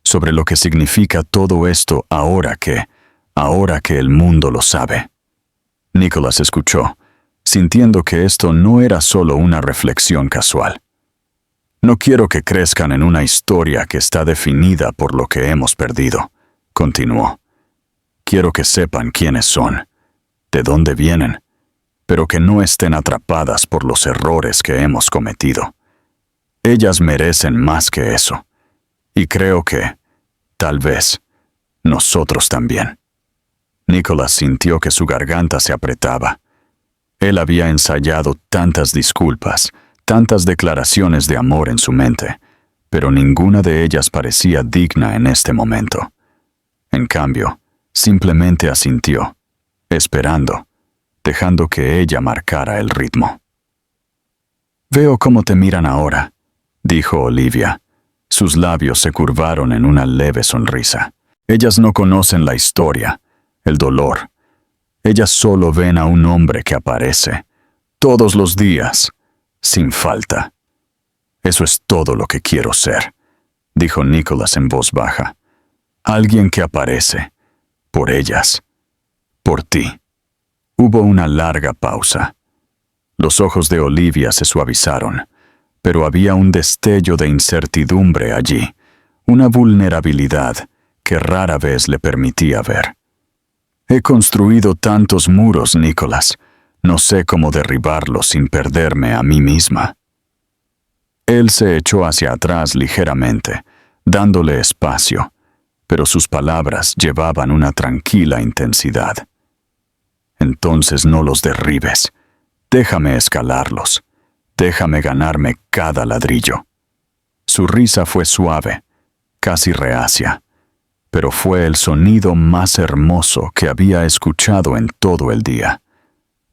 A: sobre lo que significa todo esto ahora que el mundo lo sabe. Nicholas escuchó, sintiendo que esto no era solo una reflexión casual. No quiero que crezcan en una historia que está definida por lo que hemos perdido, continuó. Quiero que sepan quiénes son, de dónde vienen, pero que no estén atrapadas por los errores que hemos cometido. Ellas merecen más que eso, y creo que, tal vez, nosotros también. Nicholas sintió que su garganta se apretaba. Él había ensayado tantas disculpas, tantas declaraciones de amor en su mente, pero ninguna de ellas parecía digna en este momento. En cambio, simplemente asintió, esperando, dejando que ella marcara el ritmo. «Veo cómo te miran ahora», dijo Olivia. Sus labios se curvaron en una leve sonrisa. Ellas no conocen la historia, el dolor. Ellas solo ven a un hombre que aparece, todos los días, sin falta. «Eso es todo lo que quiero ser», dijo Nicholas en voz baja. «Alguien que aparece, por ellas, por ti». Hubo una larga pausa. Los ojos de Olivia se suavizaron, pero había un destello de incertidumbre allí, una vulnerabilidad que rara vez le permitía ver. «He construido tantos muros, Nicholas. No sé cómo derribarlos sin perderme a mí misma». Él se echó hacia atrás ligeramente, dándole espacio, pero sus palabras llevaban una tranquila intensidad. «Entonces no los derribes. Déjame escalarlos. Déjame ganarme cada ladrillo». Su risa fue suave, casi reacia, pero fue el sonido más hermoso que había escuchado en todo el día.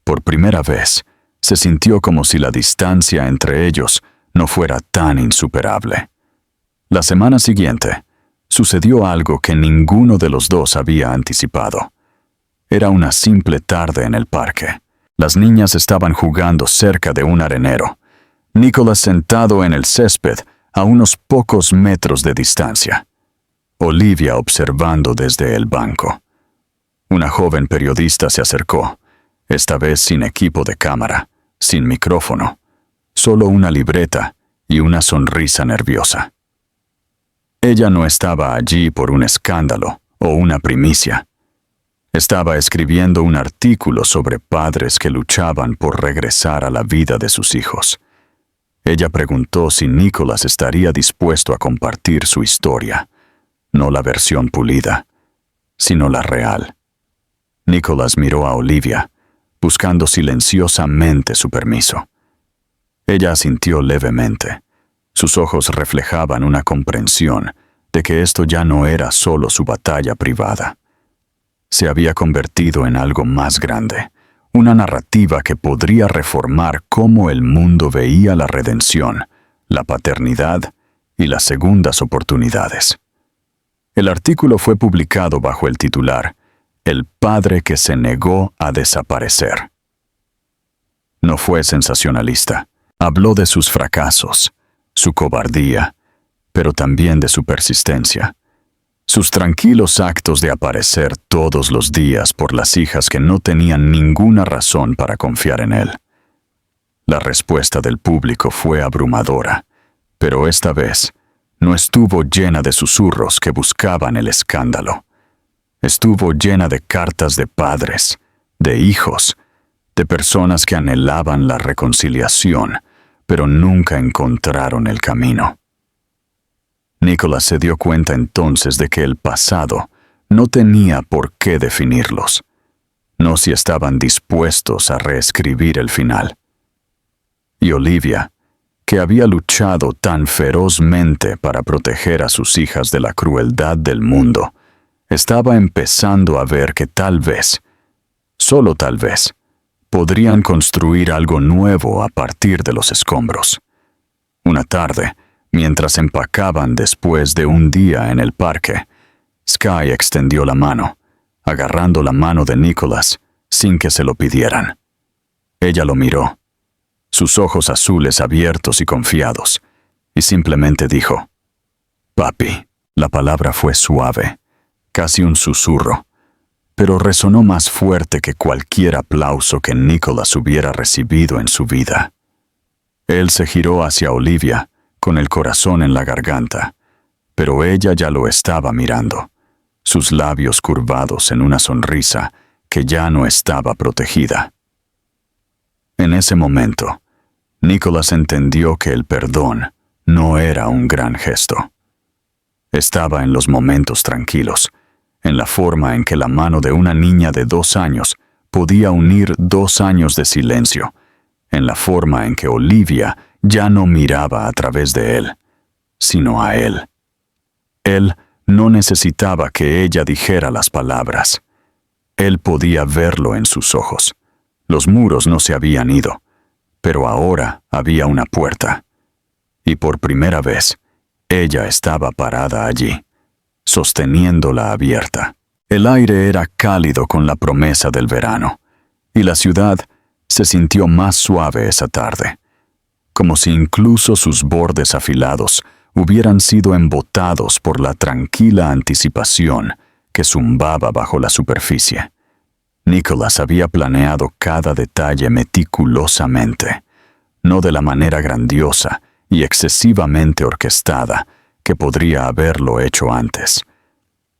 A: Por primera vez, Se sintió como si la distancia entre ellos no fuera tan insuperable. La semana siguiente, sucedió algo que ninguno de los dos había anticipado. Era una simple tarde en el parque. Las niñas estaban jugando cerca de un arenero. Nicholas sentado en el césped a unos pocos metros de distancia. Olivia observando desde el banco. Una joven periodista se acercó, esta vez sin equipo de cámara, sin micrófono, solo una libreta y una sonrisa nerviosa. Ella no estaba allí por un escándalo o una primicia. Estaba escribiendo un artículo sobre padres que luchaban por regresar a la vida de sus hijos. Ella preguntó si Nicholas estaría dispuesto a compartir su historia, no la versión pulida, sino la real. Nicholas miró a Olivia, buscando silenciosamente su permiso. Ella asintió levemente. Sus ojos reflejaban una comprensión de que esto ya no era solo su batalla privada. Se había convertido en algo más grande, una narrativa que podría reformar cómo el mundo veía la redención, la paternidad y las segundas oportunidades. El artículo fue publicado bajo el titular "El padre que se negó a desaparecer". No fue sensacionalista. Habló de sus fracasos, su cobardía, pero también de su persistencia. Sus tranquilos actos de aparecer todos los días por las hijas que no tenían ninguna razón para confiar en él. La respuesta del público fue abrumadora, pero esta vez no estuvo llena de susurros que buscaban el escándalo. Estuvo llena de cartas de padres, de hijos, de personas que anhelaban la reconciliación, pero nunca encontraron el camino. Nicholas se dio cuenta entonces de que el pasado no tenía por qué definirlos, no si estaban dispuestos a reescribir el final. Y Olivia, que había luchado tan ferozmente para proteger a sus hijas de la crueldad del mundo, estaba empezando a ver que tal vez, solo tal vez, podrían construir algo nuevo a partir de los escombros. Una tarde, mientras empacaban después de un día en el parque, Sky extendió la mano, agarrando la mano de Nicholas sin que se lo pidieran. Ella lo miró, sus ojos azules abiertos y confiados, y simplemente dijo, «Papi». La palabra fue suave, casi un susurro, pero resonó más fuerte que cualquier aplauso que Nicholas hubiera recibido en su vida. Él se giró hacia Olivia, con el corazón en la garganta, pero ella ya lo estaba mirando, sus labios curvados en una sonrisa que ya no estaba protegida. En ese momento, Nicholas entendió que el perdón no era un gran gesto. Estaba en los momentos tranquilos, en la forma en que la mano de una niña de 2 años podía unir 2 años de silencio, en la forma en que Olivia ya no miraba a través de él, sino a él. Él no necesitaba que ella dijera las palabras. Él podía verlo en sus ojos. Los muros no se habían ido, pero ahora había una puerta. Y por primera vez, ella estaba parada allí, sosteniéndola abierta. El aire era cálido con la promesa del verano, y la ciudad se sintió más suave esa tarde, como si incluso sus bordes afilados hubieran sido embotados por la tranquila anticipación que zumbaba bajo la superficie. Nicholas había planeado cada detalle meticulosamente, no de la manera grandiosa y excesivamente orquestada que podría haberlo hecho antes,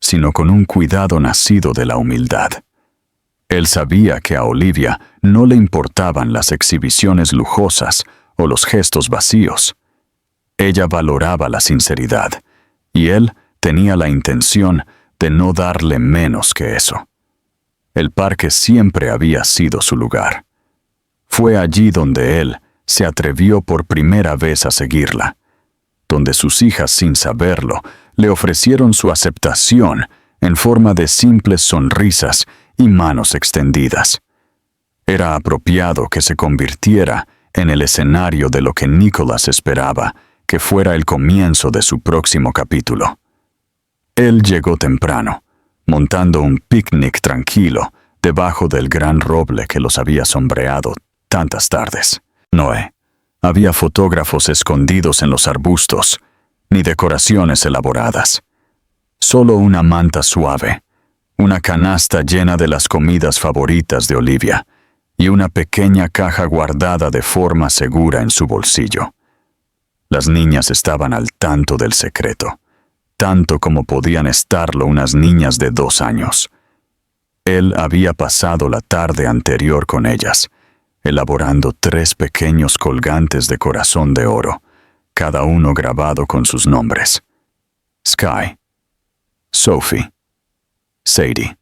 A: sino con un cuidado nacido de la humildad. Él sabía que a Olivia no le importaban las exhibiciones lujosas o los gestos vacíos. Ella valoraba la sinceridad, y él tenía la intención de no darle menos que eso. El parque siempre había sido su lugar. Fue allí donde él se atrevió por primera vez a seguirla, donde sus hijas, sin saberlo, le ofrecieron su aceptación en forma de simples sonrisas y manos extendidas. Era apropiado que se convirtiera en el escenario de lo que Nicholas esperaba que fuera el comienzo de su próximo capítulo. Él llegó temprano, montando un picnic tranquilo debajo del gran roble que los había sombreado tantas tardes. Noé. Había fotógrafos escondidos en los arbustos, ni decoraciones elaboradas. Solo una manta suave, una canasta llena de las comidas favoritas de Olivia y una pequeña caja guardada de forma segura en su bolsillo. Las niñas estaban al tanto del secreto, tanto como podían estarlo unas niñas de 2 años. Él había pasado la tarde anterior con ellas, elaborando 3 pequeños colgantes de corazón de oro, cada uno grabado con sus nombres: Sky, Sophie, Sadie.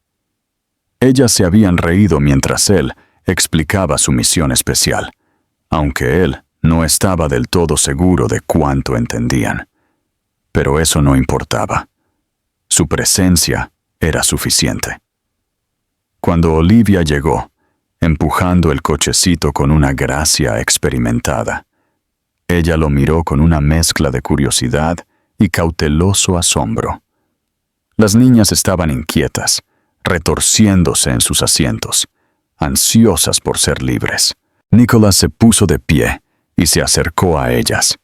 A: Ellas se habían reído mientras él explicaba su misión especial, aunque él no estaba del todo seguro de cuánto entendían. Pero eso no importaba. Su presencia era suficiente. Cuando Olivia llegó, empujando el cochecito con una gracia experimentada, ella lo miró con una mezcla de curiosidad y cauteloso asombro. Las niñas estaban inquietas, retorciéndose en sus asientos, ansiosas por ser libres. Nicholas se puso de pie y se acercó a ellas,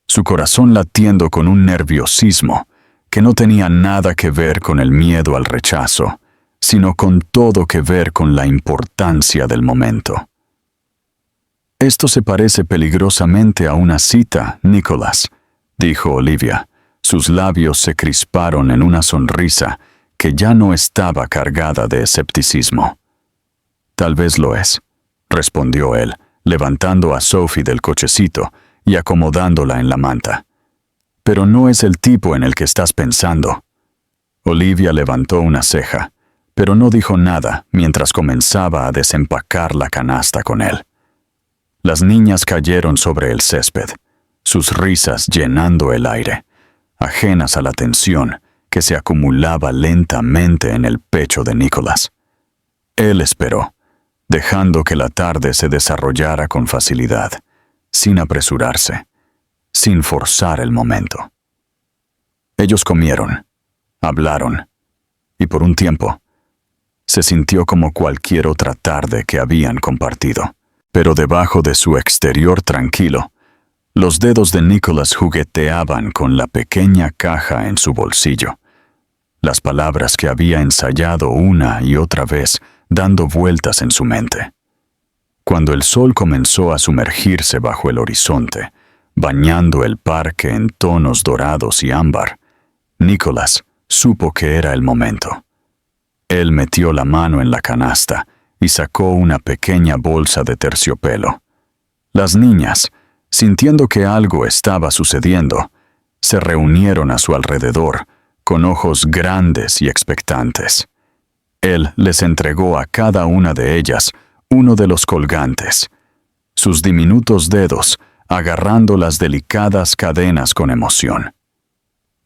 A: su corazón latiendo con un nerviosismo que no tenía nada que ver con el miedo al rechazo, sino con todo que ver con la importancia del momento. «Esto se parece peligrosamente a una cita, Nicholas», dijo Olivia. Sus labios se crisparon en una sonrisa que ya no estaba cargada de escepticismo. «Tal vez lo es», respondió él, levantando a Sophie del cochecito y acomodándola en la manta. «Pero no es el tipo en el que estás pensando». Olivia levantó una ceja, pero no dijo nada mientras comenzaba a desempacar la canasta con él. Las niñas cayeron sobre el césped, sus risas llenando el aire, ajenas a la tensión que se acumulaba lentamente en el pecho de Nicholas. Él esperó, dejando que la tarde se desarrollara con facilidad, sin apresurarse, sin forzar el momento. Ellos comieron, hablaron, y por un tiempo se sintió como cualquier otra tarde que habían compartido. Pero debajo de su exterior tranquilo, los dedos de Nicholas jugueteaban con la pequeña caja en su bolsillo, las palabras que había ensayado una y otra vez dando vueltas en su mente. Cuando el sol comenzó a sumergirse bajo el horizonte, bañando el parque en tonos dorados y ámbar, Nicholas supo que era el momento. Él metió la mano en la canasta y sacó una pequeña bolsa de terciopelo. Las niñas, sintiendo que algo estaba sucediendo, se reunieron a su alrededor, con ojos grandes y expectantes. Él les entregó a cada una de ellas uno de los colgantes, sus diminutos dedos agarrando las delicadas cadenas con emoción.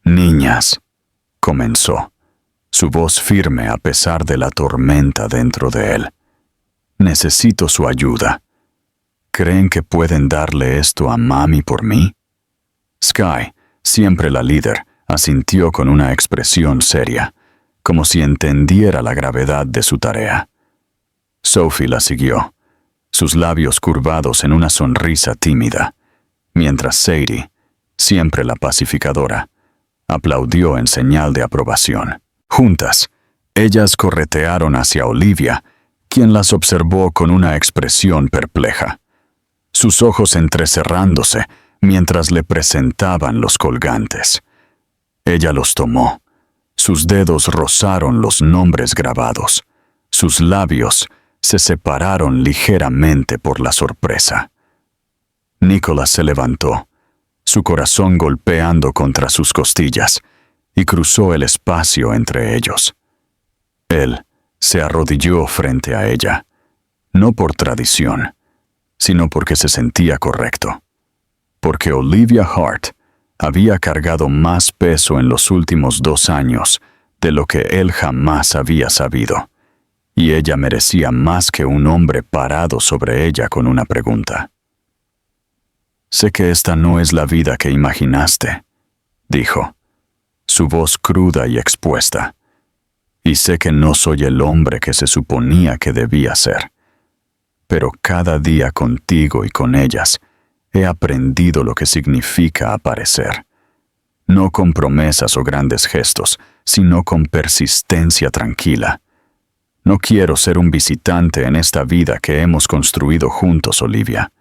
A: «Niñas», comenzó, su voz firme a pesar de la tormenta dentro de él. «Necesito su ayuda. ¿Creen que pueden darle esto a mami por mí?» Sky, siempre la líder, asintió con una expresión seria, como si entendiera la gravedad de su tarea. Sophie la siguió, sus labios curvados en una sonrisa tímida, mientras Sadie, siempre la pacificadora, aplaudió en señal de aprobación. Juntas, ellas corretearon hacia Olivia, quien las observó con una expresión perpleja, sus ojos entrecerrándose mientras le presentaban los colgantes. Ella los tomó, sus dedos rozaron los nombres grabados, sus labios se separaron ligeramente por la sorpresa. Nicholas se levantó, su corazón golpeando contra sus costillas, y cruzó el espacio entre ellos. Él se arrodilló frente a ella, no por tradición, sino porque se sentía correcto, porque Olivia Hart había cargado más peso en los últimos 2 años de lo que él jamás había sabido, y ella merecía más que un hombre parado sobre ella con una pregunta. «Sé que esta no es la vida que imaginaste», dijo, su voz cruda y expuesta. «Y sé que no soy el hombre que se suponía que debía ser. Pero cada día contigo y con ellas he aprendido lo que significa aparecer. No con promesas o grandes gestos, sino con persistencia tranquila. No quiero ser un visitante en esta vida que hemos construido juntos, Olivia.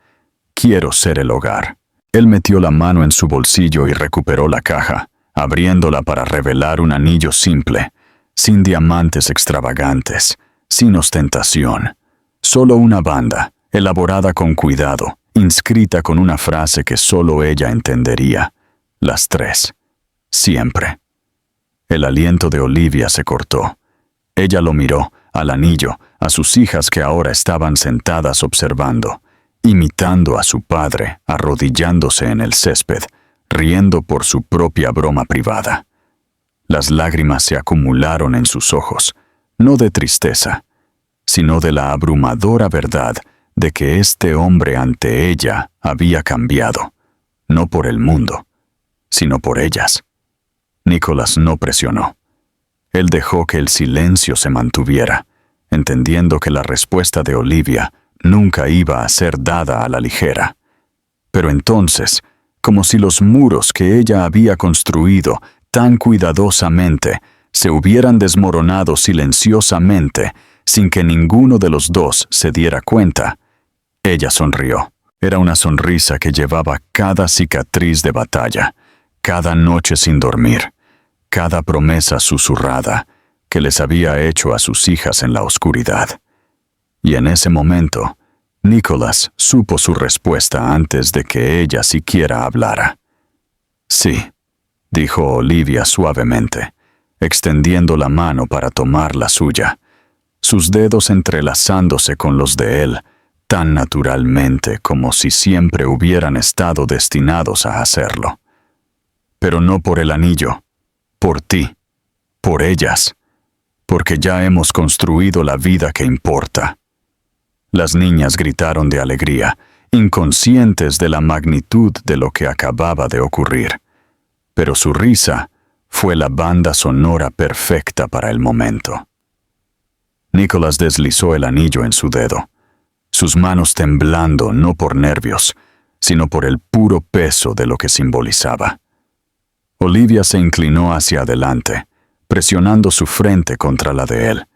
A: Quiero ser el hogar». Él metió la mano en su bolsillo y recuperó la caja, abriéndola para revelar un anillo simple, sin diamantes extravagantes, sin ostentación. Solo una banda, elaborada con cuidado, inscrita con una frase que solo ella entendería. Las 3. Siempre. El aliento de Olivia se cortó. Ella lo miró, al anillo, a sus hijas que ahora estaban sentadas observando, imitando a su padre, arrodillándose en el césped, riendo por su propia broma privada. Las lágrimas se acumularon en sus ojos, no de tristeza, sino de la abrumadora verdad de que este hombre ante ella había cambiado, no por el mundo, sino por ellas. Nicholas no presionó. Él dejó que el silencio se mantuviera, entendiendo que la respuesta de Olivia nunca iba a ser dada a la ligera. Pero entonces, como si los muros que ella había construido tan cuidadosamente se hubieran desmoronado silenciosamente sin que ninguno de los dos se diera cuenta, ella sonrió. Era una sonrisa que llevaba cada cicatriz de batalla, cada noche sin dormir, cada promesa susurrada que les había hecho a sus hijas en la oscuridad. Y en ese momento, Nicholas supo su respuesta antes de que ella siquiera hablara. «Sí», dijo Olivia suavemente, extendiendo la mano para tomar la suya, sus dedos entrelazándose con los de él, tan naturalmente como si siempre hubieran estado destinados a hacerlo. «Pero no por el anillo, por ti, por ellas, porque ya hemos construido la vida que importa». Las niñas gritaron de alegría, inconscientes de la magnitud de lo que acababa de ocurrir. Pero su risa fue la banda sonora perfecta para el momento. Nicholas deslizó el anillo en su dedo, sus manos temblando no por nervios, sino por el puro peso de lo que simbolizaba. Olivia se inclinó hacia adelante, presionando su frente contra la de él,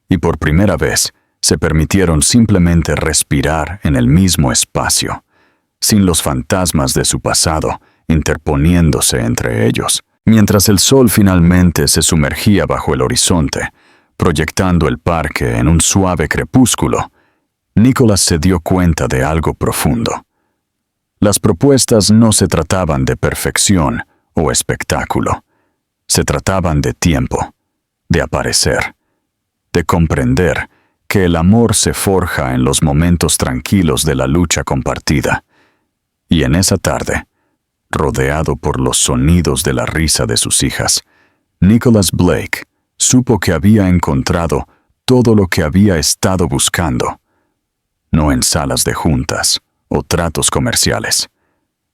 A: y por primera vez se permitieron simplemente respirar en el mismo espacio, sin los fantasmas de su pasado interponiéndose entre ellos. Mientras el sol finalmente se sumergía bajo el horizonte, proyectando el parque en un suave crepúsculo, Nicholas se dio cuenta de algo profundo. Las propuestas no se trataban de perfección o espectáculo. Se trataban de tiempo, de aparecer, de comprender que el amor se forja en los momentos tranquilos de la lucha compartida. Y en esa tarde, rodeado por los sonidos de la risa de sus hijas, Nicholas Blake supo que había encontrado todo lo que había estado buscando, no en salas de juntas o tratos comerciales,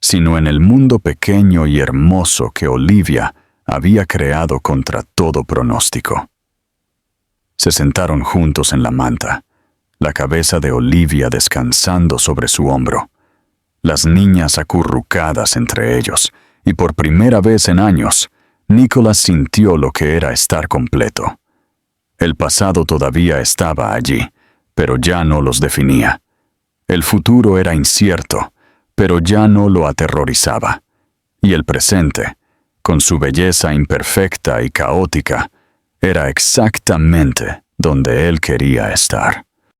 A: sino en el mundo pequeño y hermoso que Olivia había creado contra todo pronóstico. Se sentaron juntos en la manta, la cabeza de Olivia descansando sobre su hombro, las niñas acurrucadas entre ellos, y por primera vez en años, Nicholas sintió lo que era estar completo. El pasado todavía estaba allí, pero ya no los definía. El futuro era incierto, pero ya no lo aterrorizaba. Y el presente, con su belleza imperfecta y caótica, era exactamente donde él quería estar.